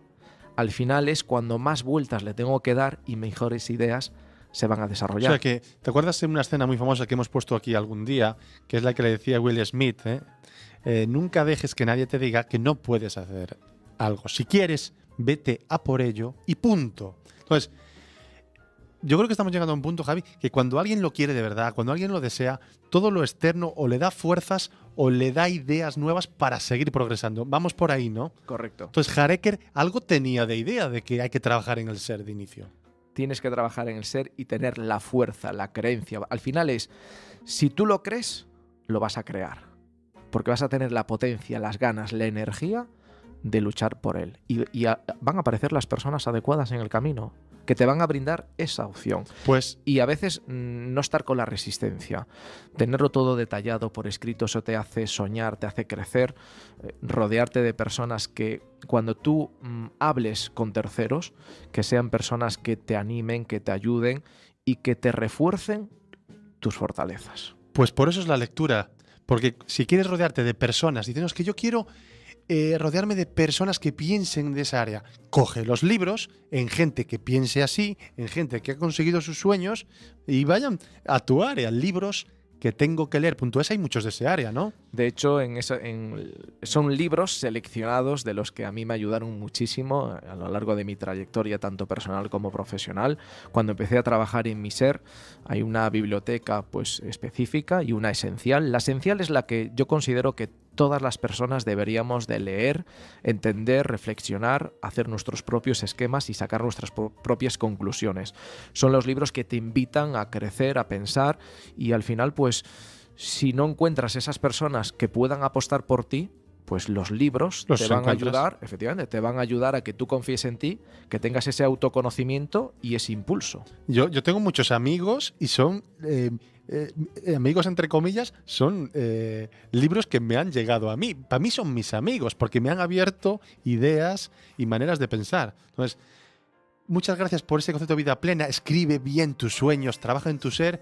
al final es cuando más vueltas le tengo que dar y mejores ideas se van a desarrollar. O sea que, ¿te acuerdas de una escena muy famosa que hemos puesto aquí algún día, que es la que le decía Will Smith, nunca dejes que nadie te diga que no puedes hacer algo. Si quieres, vete a por ello y punto. Entonces, yo creo que estamos llegando a un punto, Javi, que cuando alguien lo quiere de verdad, cuando alguien lo desea, todo lo externo o le da fuerzas o le da ideas nuevas para seguir progresando. Vamos por ahí, ¿no? Correcto. Entonces, Hareker algo tenía de idea de que hay que trabajar en el ser de inicio. Tienes que trabajar en el ser y tener la fuerza, la creencia. Al final es, si tú lo crees, lo vas a crear. Porque vas a tener la potencia, las ganas, la energía de luchar por él. Y van a aparecer las personas adecuadas en el camino, que te van a brindar esa opción. Pues, Y a veces no estar con la resistencia. Tenerlo todo detallado por escrito, eso te hace soñar, te hace crecer. Rodearte de personas que cuando tú hables con terceros, que sean personas que te animen, que te ayuden y que te refuercen tus fortalezas. pues por eso es la lectura. Porque si quieres rodearte de personas, dicen, "No, es que yo quiero rodearme de personas que piensen de esa área". Coge los libros en gente que piense así, en gente que ha conseguido sus sueños y vayan a tu área. Libros que tengo que leer.es hay muchos de ese área, ¿no? De hecho, son libros seleccionados de los que a mí me ayudaron muchísimo a lo largo de mi trayectoria, tanto personal como profesional. Cuando empecé a trabajar en mi ser, hay una biblioteca pues, específica y una esencial. La esencial es la que yo considero que todas las personas deberíamos de leer, entender, reflexionar, hacer nuestros propios esquemas y sacar nuestras propias conclusiones. Son los libros que te invitan a crecer, a pensar y al final, pues, si no encuentras esas personas que puedan apostar por ti, pues los libros Los te van a encuentras. ayudar, efectivamente, te van a ayudar a que tú confíes en ti, que tengas ese autoconocimiento y ese impulso. Yo tengo muchos amigos y son amigos entre comillas, son libros que me han llegado a mí. Para mí son mis amigos porque me han abierto ideas y maneras de pensar. Entonces, muchas gracias por ese concepto de vida plena. Escribe bien tus sueños, trabaja en tu ser.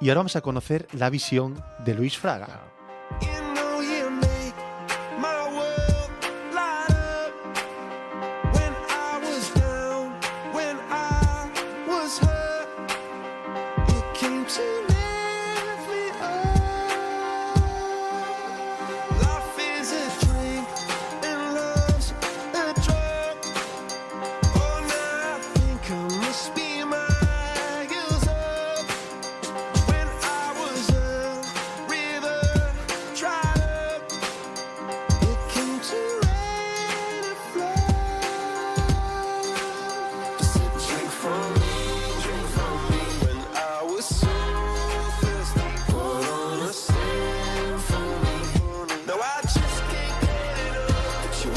Y ahora vamos a conocer la visión de Luis Fraga. You know you make my world light up. When I was down, when I was hurt, you came to lift me up. Life is a drink and love's a drug. Oh, now I think I must be miles up. When I was a river dried up, it came to rain and flood. Drink from me when I was so thirsty. Put on a symphony. No, I just can't get enough. Put your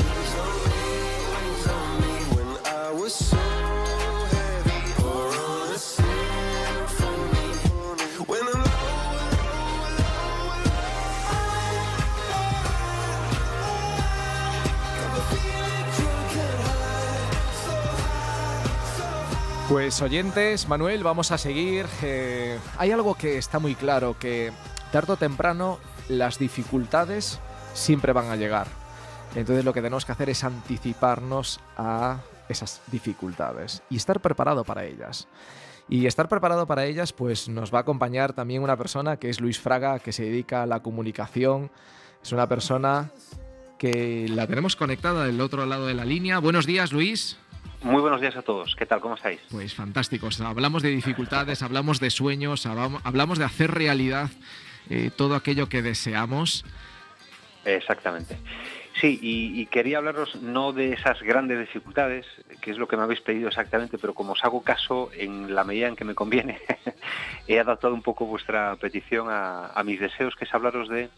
wings on me when I was so heavy. Pour on a symphony. When I'm Pues oyentes, Manuel, vamos a seguir. Hay algo que está muy claro, que tarde o temprano las dificultades siempre van a llegar. Entonces lo que tenemos que hacer es anticiparnos a esas dificultades y estar preparado para ellas. Y estar preparado para ellas, pues nos va a acompañar también una persona que es Luis Fraga, que se dedica a la comunicación. Es una persona que la tenemos conectada del otro lado de la línea. Buenos días, Luis. Muy buenos días a todos. ¿Qué tal? ¿Cómo estáis? Pues fantásticos. Hablamos de dificultades, hablamos de sueños, hablamos de hacer realidad todo aquello que deseamos. Exactamente. Sí, y quería hablaros no de esas grandes dificultades, que es lo que me habéis pedido exactamente, pero como os hago caso en la medida en que me conviene, he adaptado un poco vuestra petición a mis deseos, que es hablaros de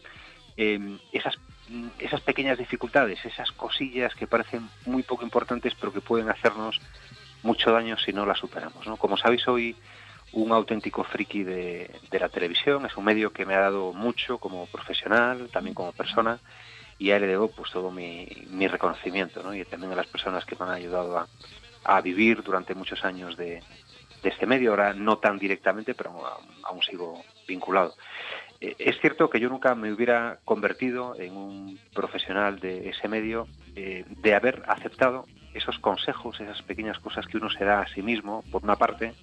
esas pequeñas dificultades, esas cosillas que parecen muy poco importantes, pero que pueden hacernos mucho daño si no las superamos, ¿no? Como sabéis, soy un auténtico friki de la televisión. Es un medio que me ha dado mucho como profesional, también como persona, y a él le debo pues todo mi reconocimiento, ¿no? Y también a las personas que me han ayudado a vivir durante muchos años de este medio. Ahora no tan directamente, pero aún sigo vinculado. Es cierto que yo nunca me hubiera convertido en un profesional de ese medio de haber aceptado esos consejos, esas pequeñas cosas que uno se da a sí mismo, por una parte,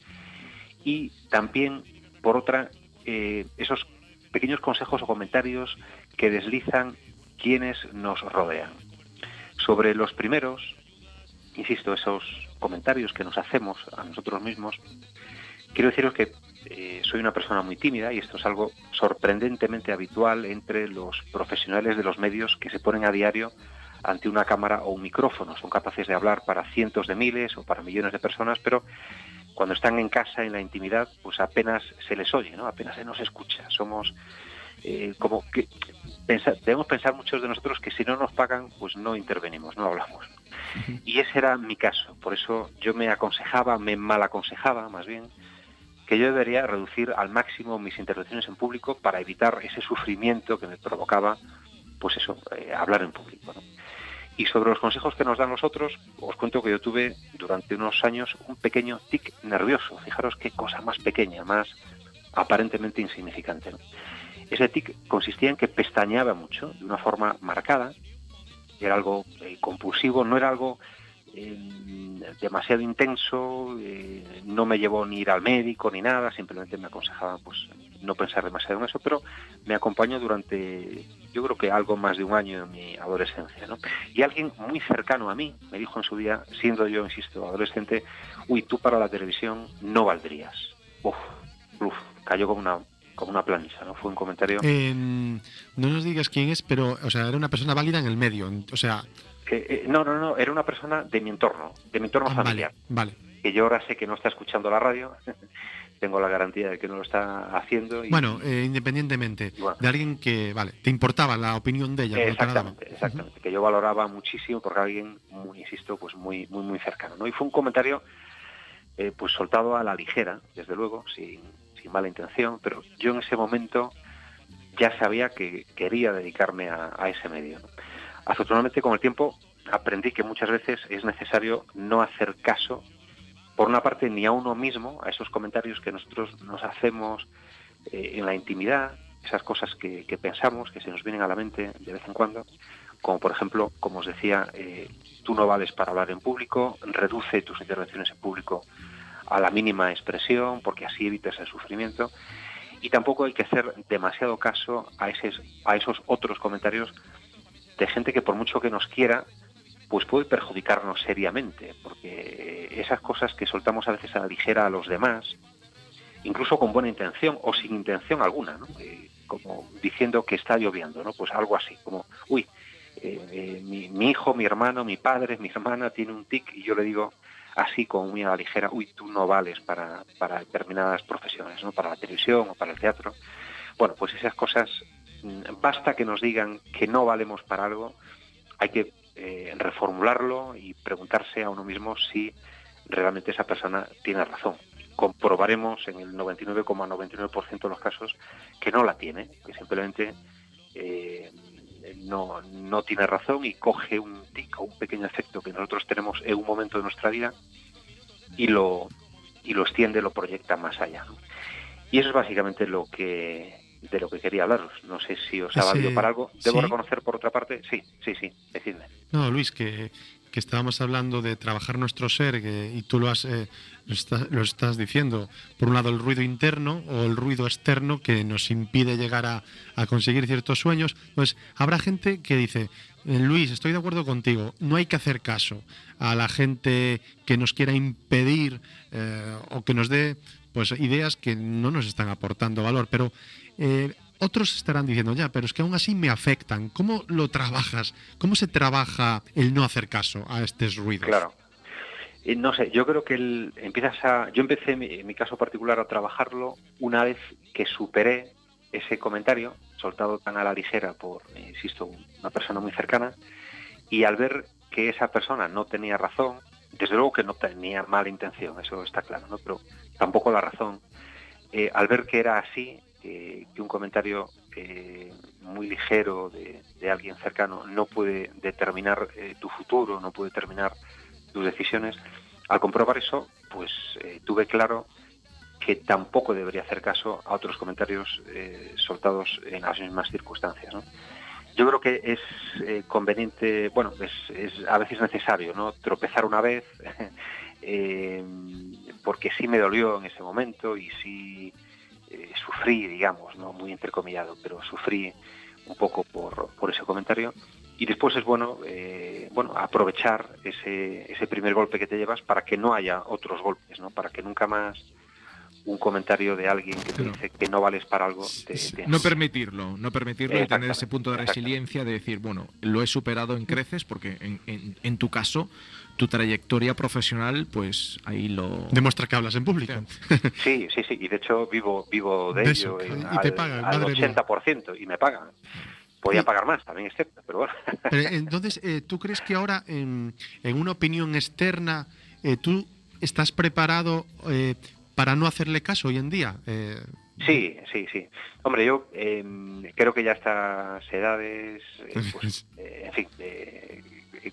y también, por otra, esos pequeños consejos o comentarios que deslizan quienes nos rodean. Sobre los primeros, insisto, esos comentarios que nos hacemos a nosotros mismos, quiero deciros que soy una persona muy tímida, y esto es algo sorprendentemente habitual entre los profesionales de los medios que se ponen a diario ante una cámara o un micrófono. Son capaces de hablar para cientos de miles o para millones de personas, pero cuando están en casa, en la intimidad, pues apenas se les oye, ¿no? Apenas se nos escucha. Somos como que debemos pensar muchos de nosotros que si no nos pagan, pues no intervenimos, no hablamos. Y ese era mi caso. Por eso yo me mal aconsejaba más bien, que yo debería reducir al máximo mis intervenciones en público para evitar ese sufrimiento que me provocaba, pues eso, hablar en público, ¿no? Y sobre los consejos que nos dan los otros, os cuento que yo tuve durante unos años un pequeño tic nervioso. Fijaros qué cosa más pequeña, más aparentemente insignificante, ¿no? Ese tic consistía en que pestañeaba mucho, de una forma marcada. Era algo compulsivo, no era algo demasiado intenso, no me llevó ni ir al médico ni nada, simplemente me aconsejaba pues no pensar demasiado en eso, pero me acompañó durante, yo creo que algo más de un año en mi adolescencia, ¿no? Y alguien muy cercano a mí me dijo en su día, siendo yo, insisto, adolescente: uy, tú para la televisión no valdrías. Cayó como una plancha, ¿no? Fue un comentario. No nos digas quién es, pero, o sea, era una persona válida en el medio, o sea... No, era una persona de mi entorno familiar. Vale. Que yo ahora sé que no está escuchando la radio, tengo la garantía de que no lo está haciendo. Bueno, independientemente y bueno. de alguien que, vale, te importaba la opinión de ella. cuando te la daban. Exactamente, que yo valoraba muchísimo porque alguien, muy, insisto, pues muy cercano, ¿no? Y fue un comentario pues soltado a la ligera, desde luego, sin mala intención, pero yo en ese momento ya sabía que quería dedicarme a ese medio, ¿no? Afortunadamente, con el tiempo aprendí que muchas veces es necesario no hacer caso, por una parte, ni a uno mismo, a esos comentarios que nosotros nos hacemos en la intimidad, esas cosas que pensamos, que se nos vienen a la mente de vez en cuando, como por ejemplo, como os decía, tú no vales para hablar en público, reduce tus intervenciones en público a la mínima expresión, porque así evitas el sufrimiento, y tampoco hay que hacer demasiado caso a esos otros comentarios de gente que por mucho que nos quiera, pues puede perjudicarnos seriamente, porque esas cosas que soltamos a veces a la ligera a los demás, incluso con buena intención o sin intención alguna, ¿no? Como diciendo que está lloviendo, ¿no? Pues algo así, como, uy, mi hijo, mi hermano, mi padre, mi hermana tiene un tic, y yo le digo así como muy a la ligera, uy, tú no vales para determinadas profesiones, ¿no? Para la televisión o para el teatro. Bueno, pues esas cosas, basta que nos digan que no valemos para algo, hay que reformularlo y preguntarse a uno mismo si realmente esa persona tiene razón. Comprobaremos en el 99,99% de los casos que no la tiene, que simplemente no tiene razón y coge un tic o un pequeño efecto que nosotros tenemos en un momento de nuestra vida y lo extiende, lo proyecta más allá, ¿no? Y eso es básicamente de lo que quería hablaros. No sé si os ha valido para algo. Debo reconocer, por otra parte, sí, decidme. No, Luis, que estábamos hablando de trabajar nuestro ser, y tú lo estás diciendo. Por un lado, el ruido interno o el ruido externo que nos impide llegar a conseguir ciertos sueños. Pues habrá gente que dice, Luis, estoy de acuerdo contigo, no hay que hacer caso a la gente que nos quiera impedir o que nos dé pues ideas que no nos están aportando valor, pero otros estarán diciendo, ya, pero es que aún así me afectan. ¿Cómo lo trabajas? ¿Cómo se trabaja el no hacer caso a estos ruidos? Claro. No sé, yo creo que yo empecé en mi caso particular a trabajarlo una vez que superé ese comentario soltado tan a la ligera por, insisto, una persona muy cercana, y al ver que esa persona no tenía razón, desde luego que no tenía mala intención, eso está claro, ¿no? Pero tampoco la razón. Al ver que era así, que un comentario muy ligero de alguien cercano no puede determinar tu futuro, no puede determinar tus decisiones, al comprobar eso, pues tuve claro que tampoco debería hacer caso a otros comentarios soltados en las mismas circunstancias, ¿no? Yo creo que es conveniente, bueno, es a veces necesario, ¿no? Tropezar una vez, porque sí me dolió en ese momento y sí sufrí, digamos, no muy entrecomillado, pero sufrí un poco por ese comentario. Y después es bueno aprovechar ese primer golpe que te llevas para que no haya otros golpes, ¿no? Para que nunca más un comentario de alguien que te dice que no vales para algo no permitirlo y tener ese punto de resiliencia de decir, bueno, lo he superado en creces, porque en tu caso tu trayectoria profesional, pues ahí lo demuestra que hablas en público. Sí, y de hecho vivo de ello y te pagan, al madre 80% y me pagan. Podía pagar más, también es cierto, pero bueno. Pero, entonces, ¿tú crees que ahora en una opinión externa tú estás preparado para no hacerle caso hoy en día? Sí. Hombre, yo creo que ya a estas edades, en fin,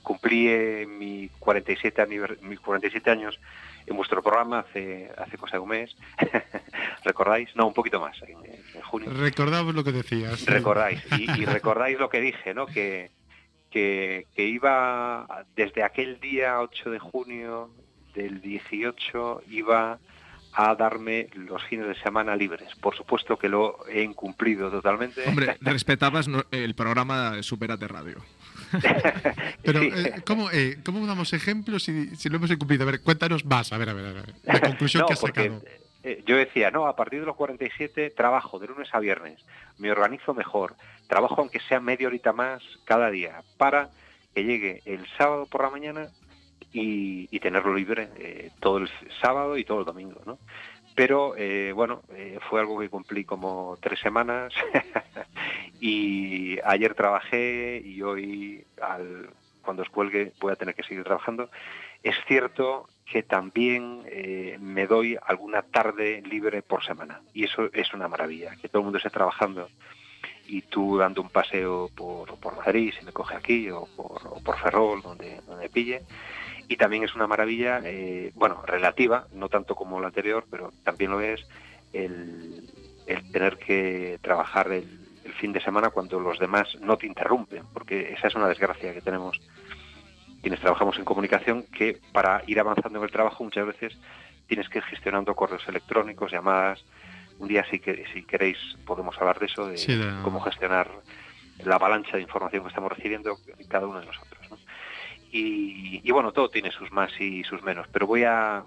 cumplí mis 47 años en vuestro programa hace cosa de un mes. ¿Recordáis? No, un poquito más, en junio. Recordamos lo que decías. Recordáis. Y recordáis lo que dije, ¿no? Que iba desde aquel día 8 de junio del 18, iba a darme los fines de semana libres. Por supuesto que lo he incumplido totalmente. Hombre, respetabas el programa Supérate Radio. Pero, sí. ¿Cómo damos ejemplos si lo hemos incumplido? A ver, cuéntanos más. A ver. La conclusión que has sacado. Yo decía, no, a partir de los 47 trabajo de lunes a viernes, me organizo mejor, trabajo aunque sea media horita más cada día, para que llegue el sábado por la mañana y tenerlo libre todo el sábado y todo el domingo, ¿no? Pero bueno, fue algo que cumplí como 3 semanas y ayer trabajé y hoy, cuando os cuelgue, voy a tener que seguir trabajando. Es cierto que también me doy alguna tarde libre por semana y eso es una maravilla, que todo el mundo esté trabajando y tú dando un paseo por Madrid, si me coge aquí, o por Ferrol, donde pille. Y también es una maravilla, bueno, relativa, no tanto como la anterior, pero también lo es, el tener que trabajar el fin de semana cuando los demás no te interrumpen, porque esa es una desgracia que tenemos quienes trabajamos en comunicación, que para ir avanzando en el trabajo muchas veces tienes que ir gestionando correos electrónicos, llamadas. Un día si queréis podemos hablar de eso, de cómo gestionar la avalancha de información que estamos recibiendo cada uno de nosotros, ¿no? Y bueno, todo tiene sus más y sus menos, pero voy a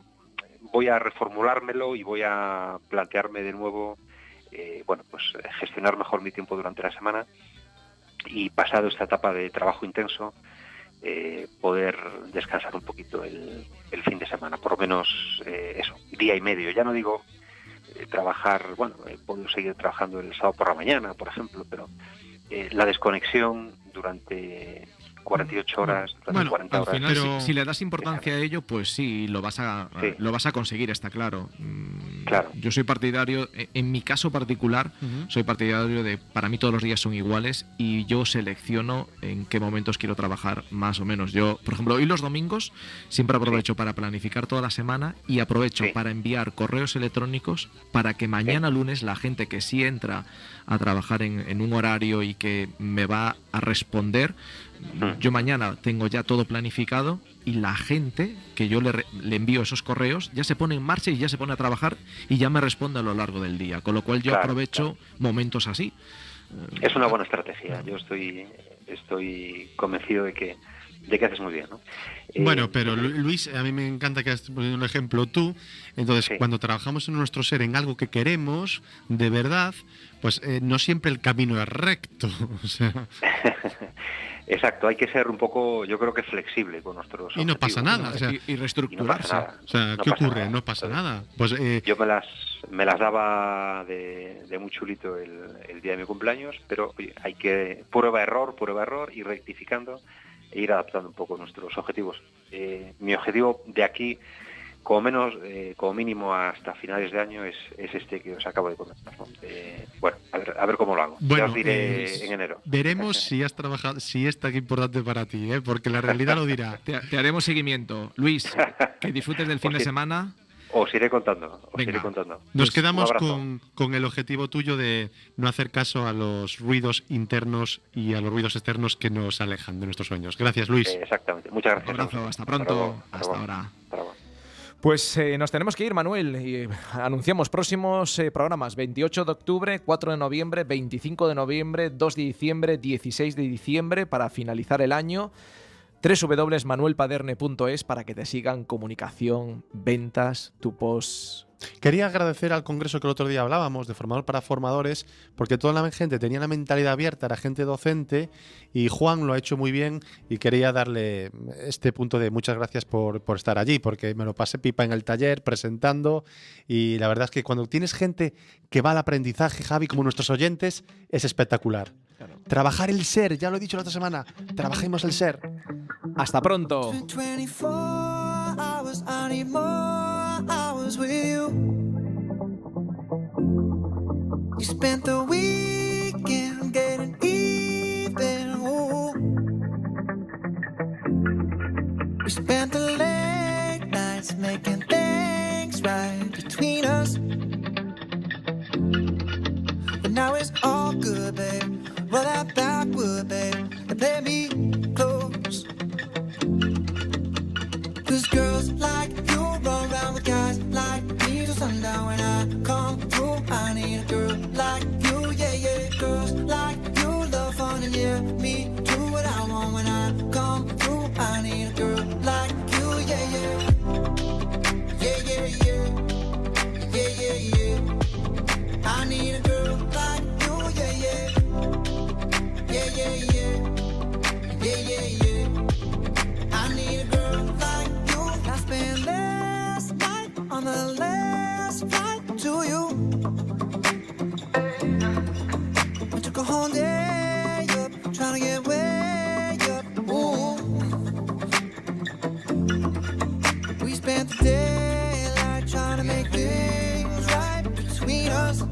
reformulármelo y voy a plantearme de nuevo, bueno, pues gestionar mejor mi tiempo durante la semana y, pasado esta etapa de trabajo intenso, poder descansar un poquito el fin de semana, por lo menos eso, día y medio. Ya no digo trabajar, bueno, puedo seguir trabajando el sábado por la mañana, por ejemplo, pero la desconexión durante 48 horas, durante 40 horas. Al final, pero si le das importancia a ello, pues sí, lo vas a conseguir, está claro. Claro. Yo soy partidario, en mi caso particular, soy partidario de, para mí todos los días son iguales y yo selecciono en qué momentos quiero trabajar más o menos. Yo, por ejemplo, hoy los domingos siempre aprovecho para planificar toda la semana y aprovecho para enviar correos electrónicos para que mañana lunes la gente que sí entra a trabajar en un horario y que me va a responder, yo mañana tengo ya todo planificado y la gente que yo le envío esos correos ya se pone en marcha y ya se pone a trabajar y ya me responde a lo largo del día, con lo cual yo aprovecho momentos así. Es una buena estrategia. Yo estoy convencido de que haces muy bien, ¿no? Bueno, pero Luis, a mí me encanta que has ponido un ejemplo tú. Entonces, cuando trabajamos en nuestro ser en algo que queremos de verdad, pues no siempre el camino es recto. O sea. Exacto, hay que ser un poco, yo creo que flexible con nuestros objetivos. Y no pasa nada, o sea, y reestructurarse. O sea, ¿qué ocurre? No pasa nada. Pues, yo me las daba de muy chulito el día de mi cumpleaños, pero oye, hay que prueba error y rectificando e ir adaptando un poco nuestros objetivos. Mi objetivo de aquí, como mínimo hasta finales de año, es este que os acabo de comentar, ¿no? Bueno, a ver cómo lo hago. Bueno, ya os diré en enero. Veremos si has trabajado, si es tan importante para ti, porque la realidad lo dirá. Te haremos seguimiento. Luis, que disfrutes del fin de semana. Os iré contando. Nos quedamos con el objetivo tuyo de no hacer caso a los ruidos internos y a los ruidos externos que nos alejan de nuestros sueños. Gracias, Luis. Exactamente. Muchas gracias. Un abrazo. Hasta pronto. Hasta ahora. Pues nos tenemos que ir, Manuel, y anunciamos próximos programas: 28 de octubre, 4 de noviembre, 25 de noviembre, 2 de diciembre, 16 de diciembre, para finalizar el año. www.manuelpaderne.es para que te sigan comunicación, ventas, tu post. Quería agradecer al congreso que el otro día hablábamos, de formador para formadores, porque toda la gente tenía la mentalidad abierta, era gente docente, y Juan lo ha hecho muy bien y quería darle este punto de muchas gracias por estar allí, porque me lo pasé pipa en el taller presentando, y la verdad es que cuando tienes gente que va al aprendizaje, Javi, como nuestros oyentes, es espectacular. Claro. Trabajar el ser, ya lo he dicho la otra semana, trabajemos el ser. Hasta pronto. 24 hours, I need more hours with you. You spent the weekend getting even. Ooh. We spent the late nights making things right between us. But now it's all good, babe. Roll that backward, babe, and play me close. 'Cause girls like you run around with guys like me till sundown. When I come through, I need a girl like you, yeah, yeah. Girls like you love fun and yeah, me do what I want. When I come through, I need a girl like you, yeah, yeah. Yeah, yeah, yeah. Yeah, yeah, yeah. I need a girl like you, yeah, yeah. Yeah, yeah, yeah. whole day up, trying to get way up. Ooh. We spent the daylight trying to make things right between us.